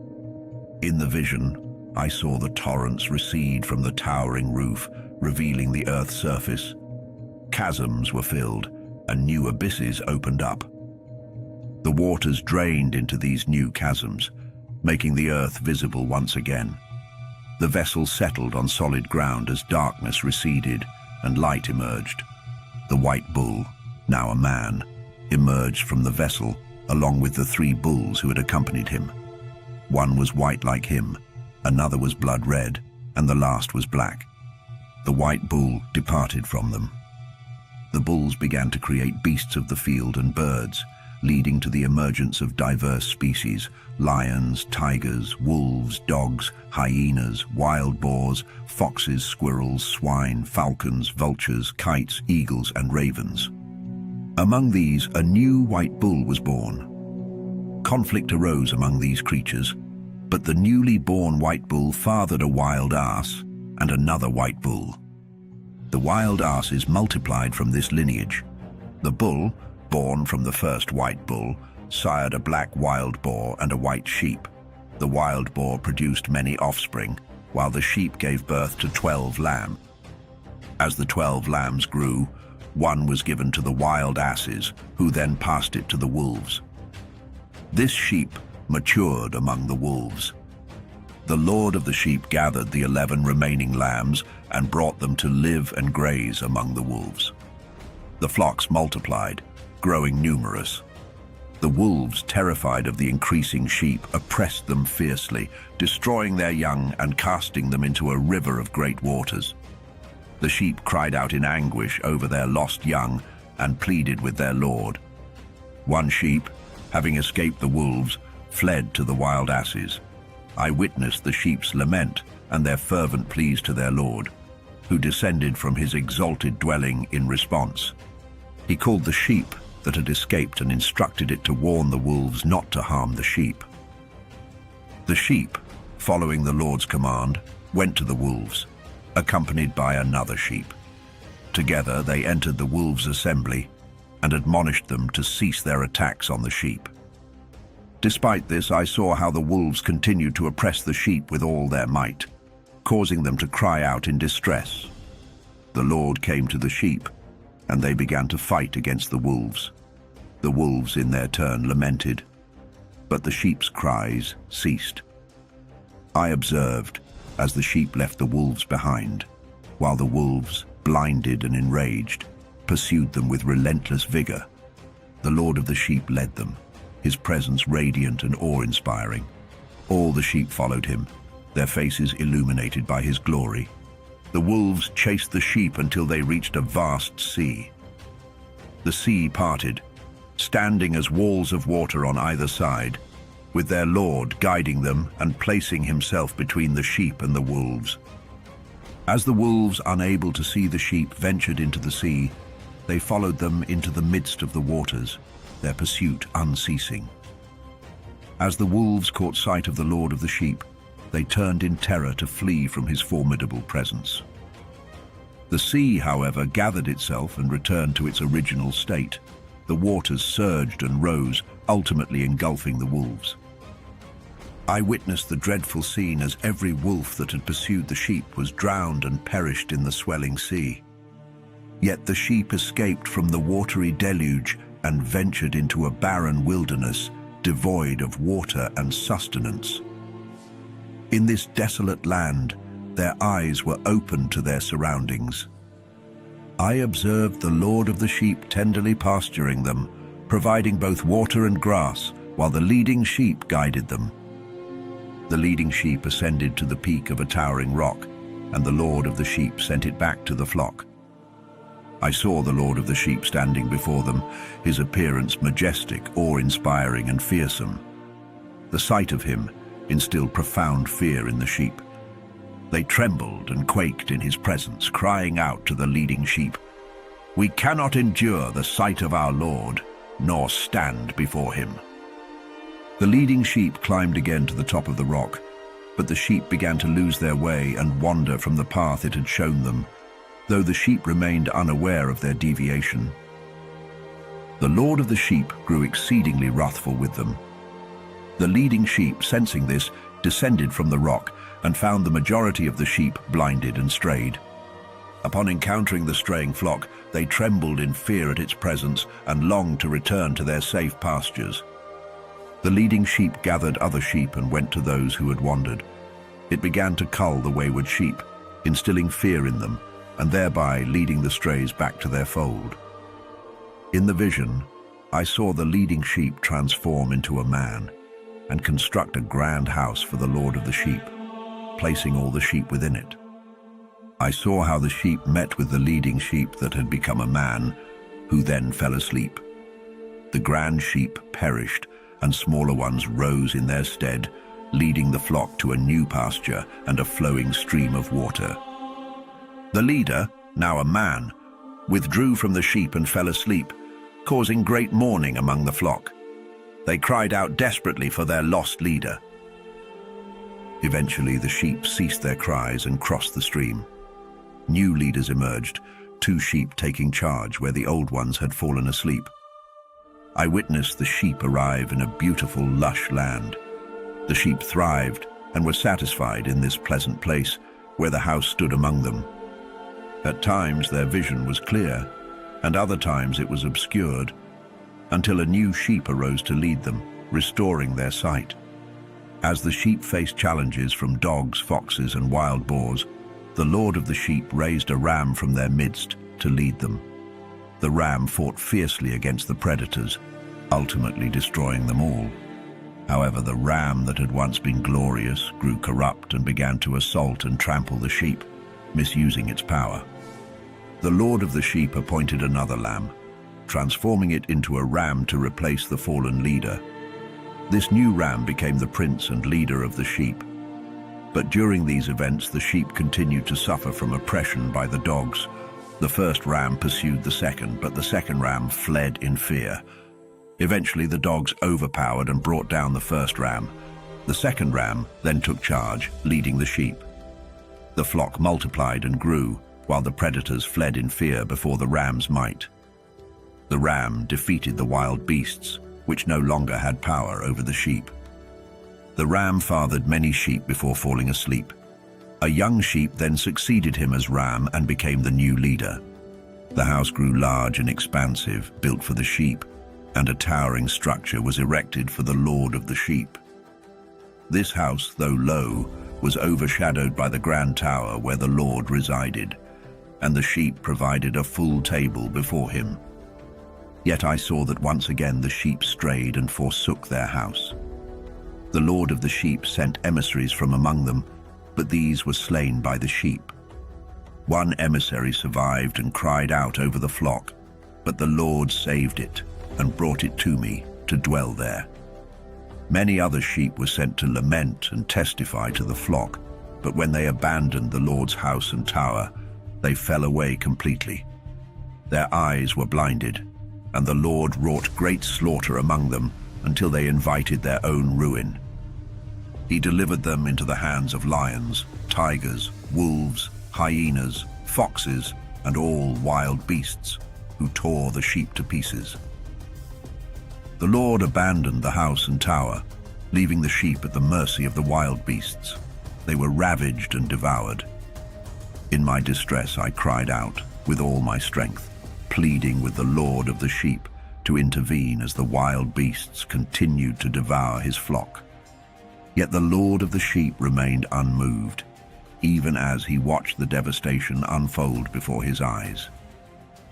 In the vision, I saw the torrents recede from the towering roof, revealing the earth's surface. Chasms were filled, and new abysses opened up. The waters drained into these new chasms, making the earth visible once again. The vessel settled on solid ground as darkness receded and light emerged. The white bull, now a man, emerged from the vessel along with the 3 bulls who had accompanied him. One was white like him, another was blood red, and the last was black. The white bull departed from them. The bulls began to create beasts of the field and birds, leading to the emergence of diverse species: lions, tigers, wolves, dogs, hyenas, wild boars, foxes, squirrels, swine, falcons, vultures, kites, eagles, and ravens. Among these, a new white bull was born. Conflict arose among these creatures, but the newly born white bull fathered a wild ass and another white bull. The wild asses multiplied from this lineage. The bull, born from the first white bull, sired a black wild boar and a white sheep. The wild boar produced many offspring, while the sheep gave birth to 12 lambs. As the 12 lambs grew, one was given to the wild asses, who then passed it to the wolves. This sheep matured among the wolves. The lord of the sheep gathered the 11 remaining lambs and brought them to live and graze among the wolves. The flocks multiplied, growing numerous. The wolves, terrified of the increasing sheep, oppressed them fiercely, destroying their young and casting them into a river of great waters. The sheep cried out in anguish over their lost young and pleaded with their lord. One sheep, having escaped the wolves, fled to the wild asses. I witnessed the sheep's lament and their fervent pleas to their lord, who descended from his exalted dwelling in response. He called the sheep that had escaped and instructed it to warn the wolves not to harm the sheep. The sheep, following the Lord's command, went to the wolves, accompanied by another sheep. Together they entered the wolves' assembly and admonished them to cease their attacks on the sheep. Despite this, I saw how the wolves continued to oppress the sheep with all their might, causing them to cry out in distress. The Lord came to the sheep, and they began to fight against the wolves. The wolves, in their turn, lamented, but the sheep's cries ceased. I observed as the sheep left the wolves behind, while the wolves, blinded and enraged, pursued them with relentless vigor. The Lord of the sheep led them, his presence radiant and awe-inspiring. All the sheep followed him, their faces illuminated by his glory. The wolves chased the sheep until they reached a vast sea. The sea parted, standing as walls of water on either side, with their Lord guiding them and placing himself between the sheep and the wolves. As the wolves, unable to see the sheep, ventured into the sea, they followed them into the midst of the waters, their pursuit unceasing. As the wolves caught sight of the Lord of the sheep, they turned in terror to flee from his formidable presence. The sea, however, gathered itself and returned to its original state. The waters surged and rose, ultimately engulfing the wolves. I witnessed the dreadful scene as every wolf that had pursued the sheep was drowned and perished in the swelling sea. Yet the sheep escaped from the watery deluge and ventured into a barren wilderness, devoid of water and sustenance. In this desolate land, their eyes were opened to their surroundings. I observed the Lord of the sheep tenderly pasturing them, providing both water and grass, while the leading sheep guided them. The leading sheep ascended to the peak of a towering rock, and the Lord of the sheep sent it back to the flock. I saw the Lord of the sheep standing before them, his appearance majestic, awe-inspiring, and fearsome. The sight of him instilled profound fear in the sheep. They trembled and quaked in his presence, crying out to the leading sheep, "We cannot endure the sight of our Lord, nor stand before him." The leading sheep climbed again to the top of the rock, but the sheep began to lose their way and wander from the path it had shown them, though the sheep remained unaware of their deviation. The Lord of the sheep grew exceedingly wrathful with them. The leading sheep, sensing this, descended from the rock and found the majority of the sheep blinded and strayed. Upon encountering the straying flock, they trembled in fear at its presence and longed to return to their safe pastures. The leading sheep gathered other sheep and went to those who had wandered. It began to cull the wayward sheep, instilling fear in them, and thereby leading the strays back to their fold. In the vision, I saw the leading sheep transform into a man and construct a grand house for the Lord of the sheep, placing all the sheep within it. I saw how the sheep met with the leading sheep that had become a man, who then fell asleep. The grand sheep perished, and smaller ones rose in their stead, leading the flock to a new pasture and a flowing stream of water. The leader, now a man, withdrew from the sheep and fell asleep, causing great mourning among the flock. They cried out desperately for their lost leader. Eventually, the sheep ceased their cries and crossed the stream. New leaders emerged, 2 sheep taking charge where the old ones had fallen asleep. I witnessed the sheep arrive in a beautiful, lush land. The sheep thrived and were satisfied in this pleasant place where the house stood among them. At times their vision was clear, and other times it was obscured, until a new sheep arose to lead them, restoring their sight. As the sheep faced challenges from dogs, foxes, and wild boars, the Lord of the sheep raised a ram from their midst to lead them. The ram fought fiercely against the predators, ultimately destroying them all. However, the ram that had once been glorious grew corrupt and began to assault and trample the sheep, misusing its power. The Lord of the sheep appointed another lamb, transforming it into a ram to replace the fallen leader. This new ram became the prince and leader of the sheep. But during these events, the sheep continued to suffer from oppression by the dogs. The first ram pursued the second, but the second ram fled in fear. Eventually, the dogs overpowered and brought down the first ram. The second ram then took charge, leading the sheep. The flock multiplied and grew, while the predators fled in fear before the ram's might. The ram defeated the wild beasts, which no longer had power over the sheep. The ram fathered many sheep before falling asleep. A young sheep then succeeded him as ram and became the new leader. The house grew large and expansive, built for the sheep, and a towering structure was erected for the Lord of the sheep. This house, though low, was overshadowed by the grand tower where the Lord resided, and the sheep provided a full table before him. Yet I saw that once again the sheep strayed and forsook their house. The Lord of the sheep sent emissaries from among them, but these were slain by the sheep. One emissary survived and cried out over the flock, but the Lord saved it and brought it to me to dwell there. Many other sheep were sent to lament and testify to the flock, But when they abandoned the Lord's house and tower, they fell away completely. Their eyes were blinded, and the Lord wrought great slaughter among them until they invited their own ruin. He delivered them into the hands of lions, tigers, wolves, hyenas, foxes, and all wild beasts, who tore the sheep to pieces. The Lord abandoned the house and tower, leaving the sheep at the mercy of the wild beasts. They were ravaged and devoured. In my distress I cried out with all my strength, pleading with the Lord of the sheep to intervene as the wild beasts continued to devour his flock. Yet the Lord of the sheep remained unmoved, even as he watched the devastation unfold before his eyes.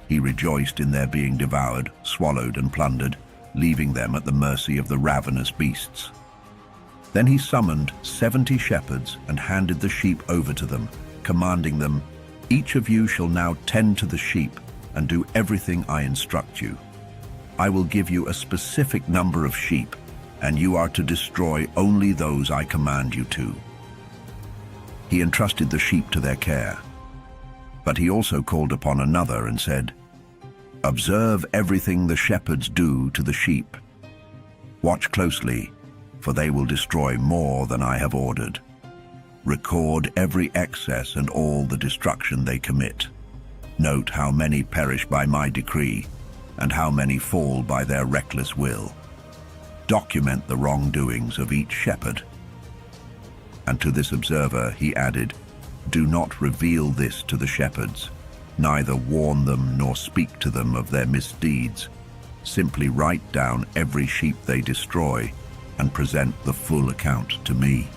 He rejoiced in their being devoured, swallowed, and plundered, leaving them at the mercy of the ravenous beasts. Then he summoned 70 shepherds and handed the sheep over to them, commanding them, "Each of you shall now tend to the sheep and do everything I instruct you. I will give you a specific number of sheep, and you are to destroy only those I command you to." He entrusted the sheep to their care. But he also called upon another and said, "Observe everything the shepherds do to the sheep. Watch closely, for they will destroy more than I have ordered. Record every excess and all the destruction they commit. Note how many perish by my decree, and how many fall by their reckless will. Document the wrongdoings of each shepherd." And to this observer he added, "Do not reveal this to the shepherds, neither warn them nor speak to them of their misdeeds. Simply write down every sheep they destroy and present the full account to me."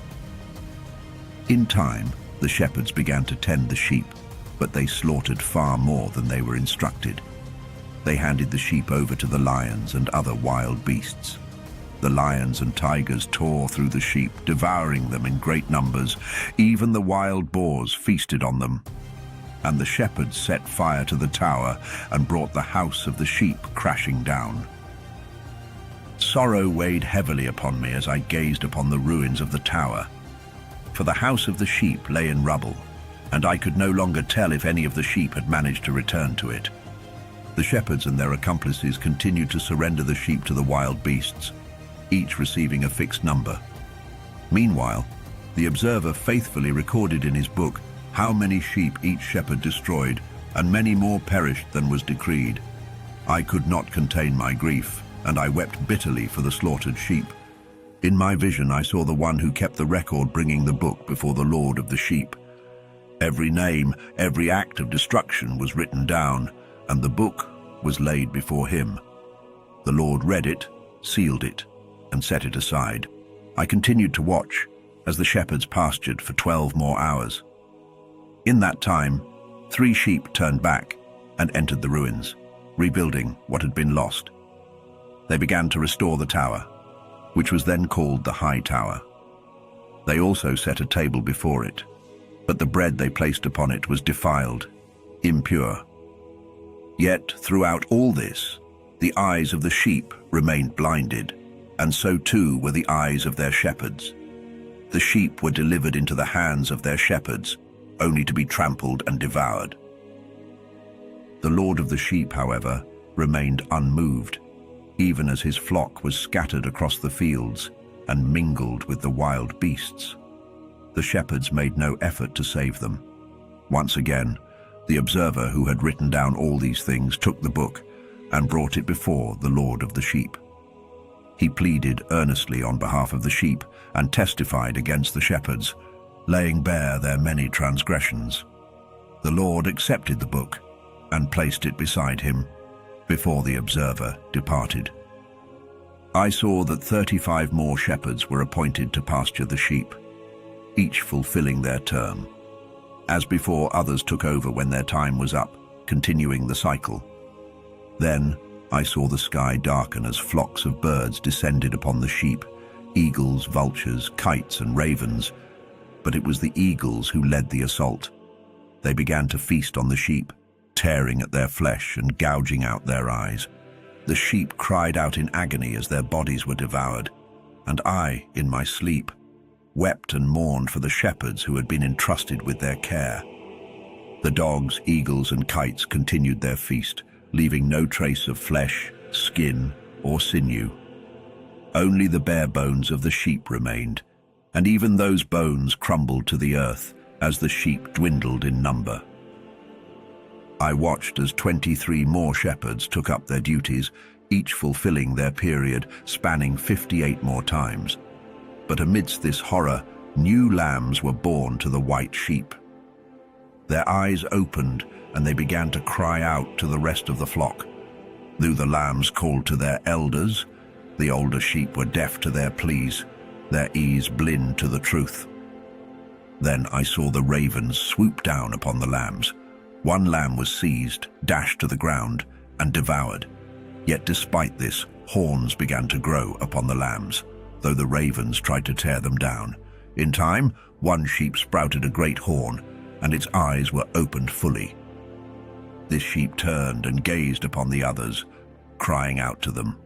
In time, the shepherds began to tend the sheep, but they slaughtered far more than they were instructed. They handed the sheep over to the lions and other wild beasts. The lions and tigers tore through the sheep, devouring them in great numbers. Even the wild boars feasted on them. And the shepherds set fire to the tower and brought the house of the sheep crashing down. Sorrow weighed heavily upon me as I gazed upon the ruins of the tower. For the house of the sheep lay in rubble, and I could no longer tell if any of the sheep had managed to return to it. The shepherds and their accomplices continued to surrender the sheep to the wild beasts, each receiving a fixed number. Meanwhile, the observer faithfully recorded in his book how many sheep each shepherd destroyed, and many more perished than was decreed. I could not contain my grief, and I wept bitterly for the slaughtered sheep. In my vision I saw the one who kept the record bringing the book before the Lord of the sheep. Every name, every act of destruction was written down, and the book was laid before him. The Lord read it, sealed it, and set it aside. I continued to watch as the shepherds pastured for 12 more hours. In that time, 3 sheep turned back and entered the ruins, rebuilding what had been lost. They began to restore the tower, which was then called the High Tower. They also set a table before it, but the bread they placed upon it was defiled, impure. Yet throughout all this, the eyes of the sheep remained blinded, and so too were the eyes of their shepherds. The sheep were delivered into the hands of their shepherds, only to be trampled and devoured. The Lord of the sheep, however, remained unmoved, even as his flock was scattered across the fields and mingled with the wild beasts. The shepherds made no effort to save them. Once again, the observer who had written down all these things took the book and brought it before the Lord of the sheep. He pleaded earnestly on behalf of the sheep and testified against the shepherds, laying bare their many transgressions. The Lord accepted the book and placed it beside him before the observer departed. I saw that 35 more shepherds were appointed to pasture the sheep, each fulfilling their term. As before, others took over when their time was up, continuing the cycle. Then I saw the sky darken as flocks of birds descended upon the sheep, eagles, vultures, kites, and ravens. But it was the eagles who led the assault. They began to feast on the sheep, tearing at their flesh and gouging out their eyes. The sheep cried out in agony as their bodies were devoured, and I, in my sleep, wept and mourned for the shepherds who had been entrusted with their care. The dogs, eagles, and kites continued their feast, leaving no trace of flesh, skin, or sinew. Only the bare bones of the sheep remained, and even those bones crumbled to the earth as the sheep dwindled in number. I watched as 23 more shepherds took up their duties, each fulfilling their period, spanning 58 more times. But amidst this horror, new lambs were born to the white sheep. Their eyes opened, and they began to cry out to the rest of the flock. Though the lambs called to their elders, the older sheep were deaf to their pleas, their ears blind to the truth. Then I saw the ravens swoop down upon the lambs. One lamb was seized, dashed to the ground, and devoured. Yet despite this, horns began to grow upon the lambs, though the ravens tried to tear them down. In time, one sheep sprouted a great horn, and its eyes were opened fully. This sheep turned and gazed upon the others, crying out to them.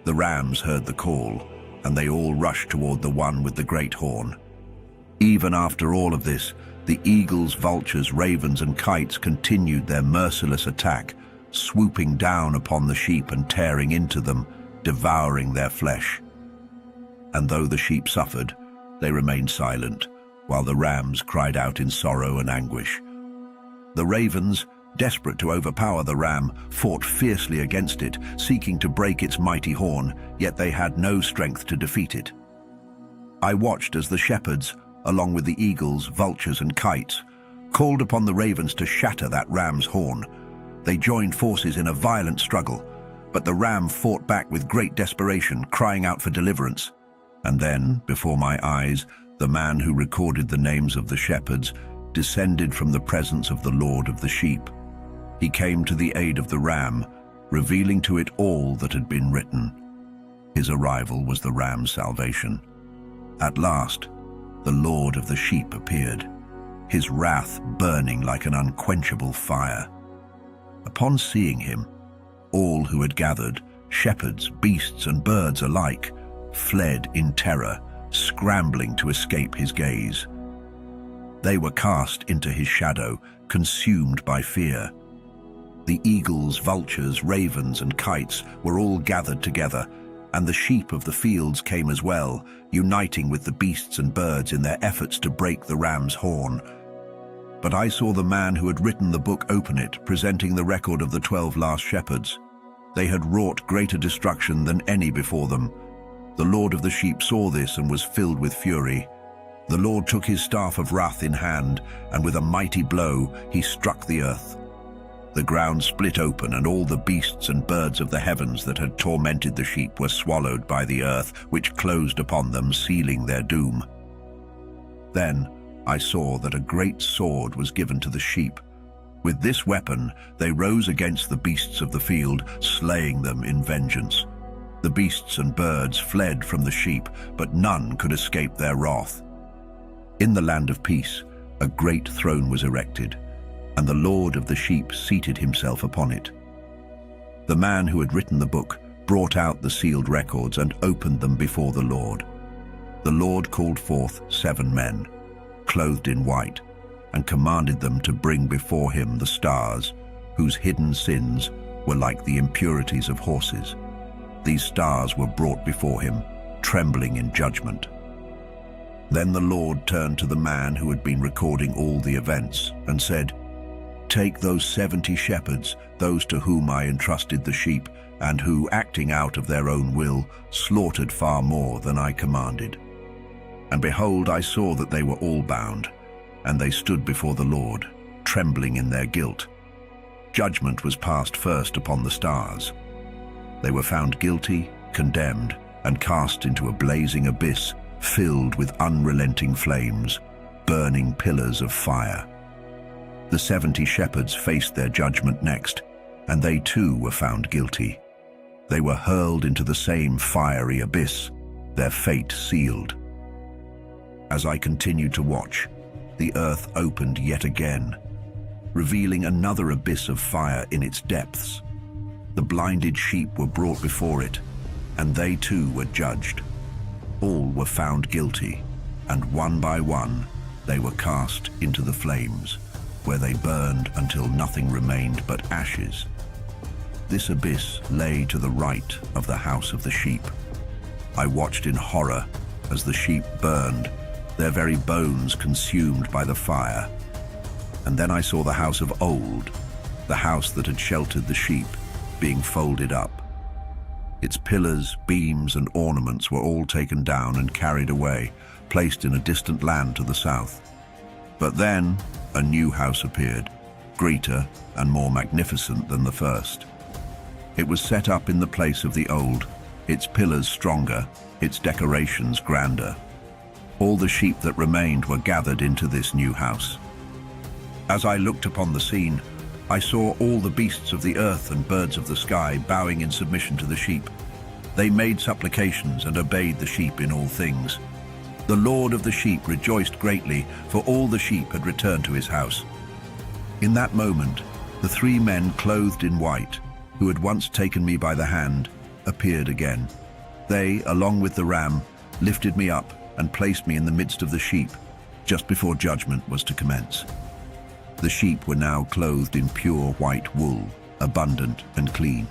The rams heard the call, and they all rushed toward the one with the great horn. Even after all of this, the eagles, vultures, ravens, and kites continued their merciless attack, swooping down upon the sheep and tearing into them, devouring their flesh. And though the sheep suffered, they remained silent, while the rams cried out in sorrow and anguish. The ravens, desperate to overpower the ram, fought fiercely against it, seeking to break its mighty horn, yet they had no strength to defeat it. I watched as the shepherds, along with the eagles, vultures, and kites, called upon the ravens to shatter that ram's horn. They joined forces in a violent struggle, but the ram fought back with great desperation, crying out for deliverance. And then, before my eyes, the man who recorded the names of the shepherds descended from the presence of the Lord of the sheep. He came to the aid of the ram, revealing to it all that had been written. His arrival was the ram's salvation. At last, the Lord of the sheep appeared, his wrath burning like an unquenchable fire. Upon seeing him, all who had gathered, shepherds, beasts, and birds alike, fled in terror, scrambling to escape his gaze. They were cast into his shadow, consumed by fear. The eagles, vultures, ravens, and kites were all gathered together, and the sheep of the fields came as well, uniting with the beasts and birds in their efforts to break the ram's horn. But I saw the man who had written the book open it, presenting the record of the 12 last shepherds. They had wrought greater destruction than any before them. The Lord of the sheep saw this and was filled with fury. The Lord took his staff of wrath in hand, and with a mighty blow he struck the earth. The ground split open, and all the beasts and birds of the heavens that had tormented the sheep were swallowed by the earth, which closed upon them, sealing their doom. Then I saw that a great sword was given to the sheep. With this weapon they rose against the beasts of the field, slaying them in vengeance. The beasts and birds fled from the sheep, but none could escape their wrath. In the land of peace, a great throne was erected, and the Lord of the sheep seated himself upon it. The man who had written the book brought out the sealed records and opened them before the Lord. The Lord called forth 7 men, clothed in white, and commanded them to bring before him the stars, whose hidden sins were like the impurities of horses. These stars were brought before him, trembling in judgment. Then the Lord turned to the man who had been recording all the events and said, "Take those 70 shepherds, those to whom I entrusted the sheep, and who, acting out of their own will, slaughtered far more than I commanded. And behold, I saw that they were all bound, and they stood before the Lord, trembling in their guilt. Judgment was passed first upon the stars. They were found guilty, condemned, and cast into a blazing abyss, filled with unrelenting flames, burning pillars of fire. The 70 shepherds faced their judgment next, and they too were found guilty. They were hurled into the same fiery abyss, their fate sealed. As I continued to watch, the earth opened yet again, revealing another abyss of fire in its depths. The blinded sheep were brought before it, and they too were judged. All were found guilty, and one by one they were cast into the flames, where they burned until nothing remained but ashes. This abyss lay to the right of the house of the sheep. I watched in horror as the sheep burned, their very bones consumed by the fire. And then I saw the house of old, the house that had sheltered the sheep, being folded up. Its pillars, beams, and ornaments were all taken down and carried away, placed in a distant land to the south. But then a new house appeared, greater and more magnificent than the first. It was set up in the place of the old, its pillars stronger, its decorations grander. All the sheep that remained were gathered into this new house. As I looked upon the scene, I saw all the beasts of the earth and birds of the sky bowing in submission to the sheep. They made supplications and obeyed the sheep in all things. The Lord of the sheep rejoiced greatly, for all the sheep had returned to his house. In that moment, the three men clothed in white, who had once taken me by the hand, appeared again. They, along with the ram, lifted me up and placed me in the midst of the sheep, just before judgment was to commence. The sheep were now clothed in pure white wool, abundant and clean.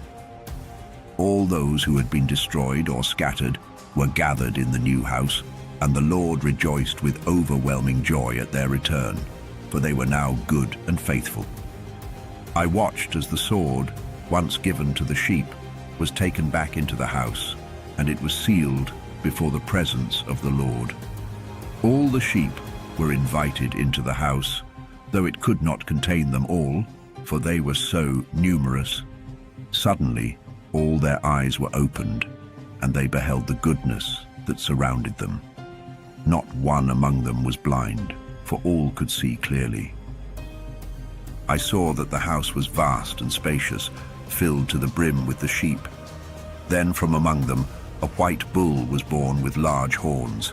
All those who had been destroyed or scattered were gathered in the new house, and the Lord rejoiced with overwhelming joy at their return, for they were now good and faithful. I watched as the sword, once given to the sheep, was taken back into the house, and it was sealed before the presence of the Lord. All the sheep were invited into the house, though it could not contain them all, for they were so numerous. Suddenly, all their eyes were opened, and they beheld the goodness that surrounded them. Not one among them was blind, for all could see clearly. I saw that the house was vast and spacious, filled to the brim with the sheep. Then from among them a white bull was born with large horns.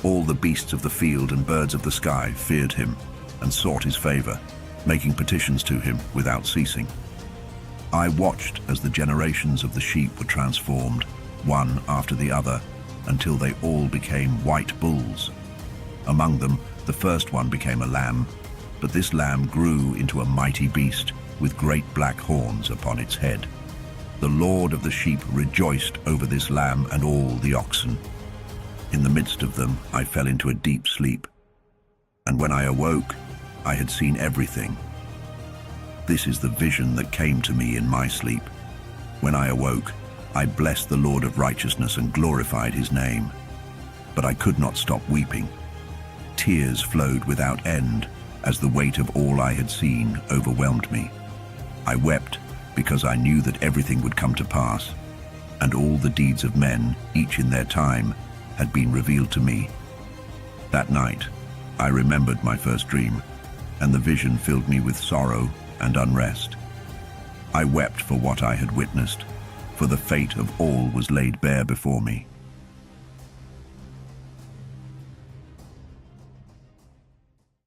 All the beasts of the field and birds of the sky feared him and sought his favor, making petitions to him without ceasing. I watched as the generations of the sheep were transformed, one after the other, until they all became white bulls. Among them, the first one became a lamb, but this lamb grew into a mighty beast with great black horns upon its head. The Lord of the sheep rejoiced over this lamb and all the oxen. In the midst of them, I fell into a deep sleep, and when I awoke, I had seen everything. This is the vision that came to me in my sleep. When I awoke, I blessed the Lord of righteousness and glorified his name. But I could not stop weeping. Tears flowed without end as the weight of all I had seen overwhelmed me. I wept because I knew that everything would come to pass, and all the deeds of men, each in their time, had been revealed to me. That night, I remembered my first dream, and the vision filled me with sorrow and unrest. I wept for what I had witnessed, for the fate of all was laid bare before me.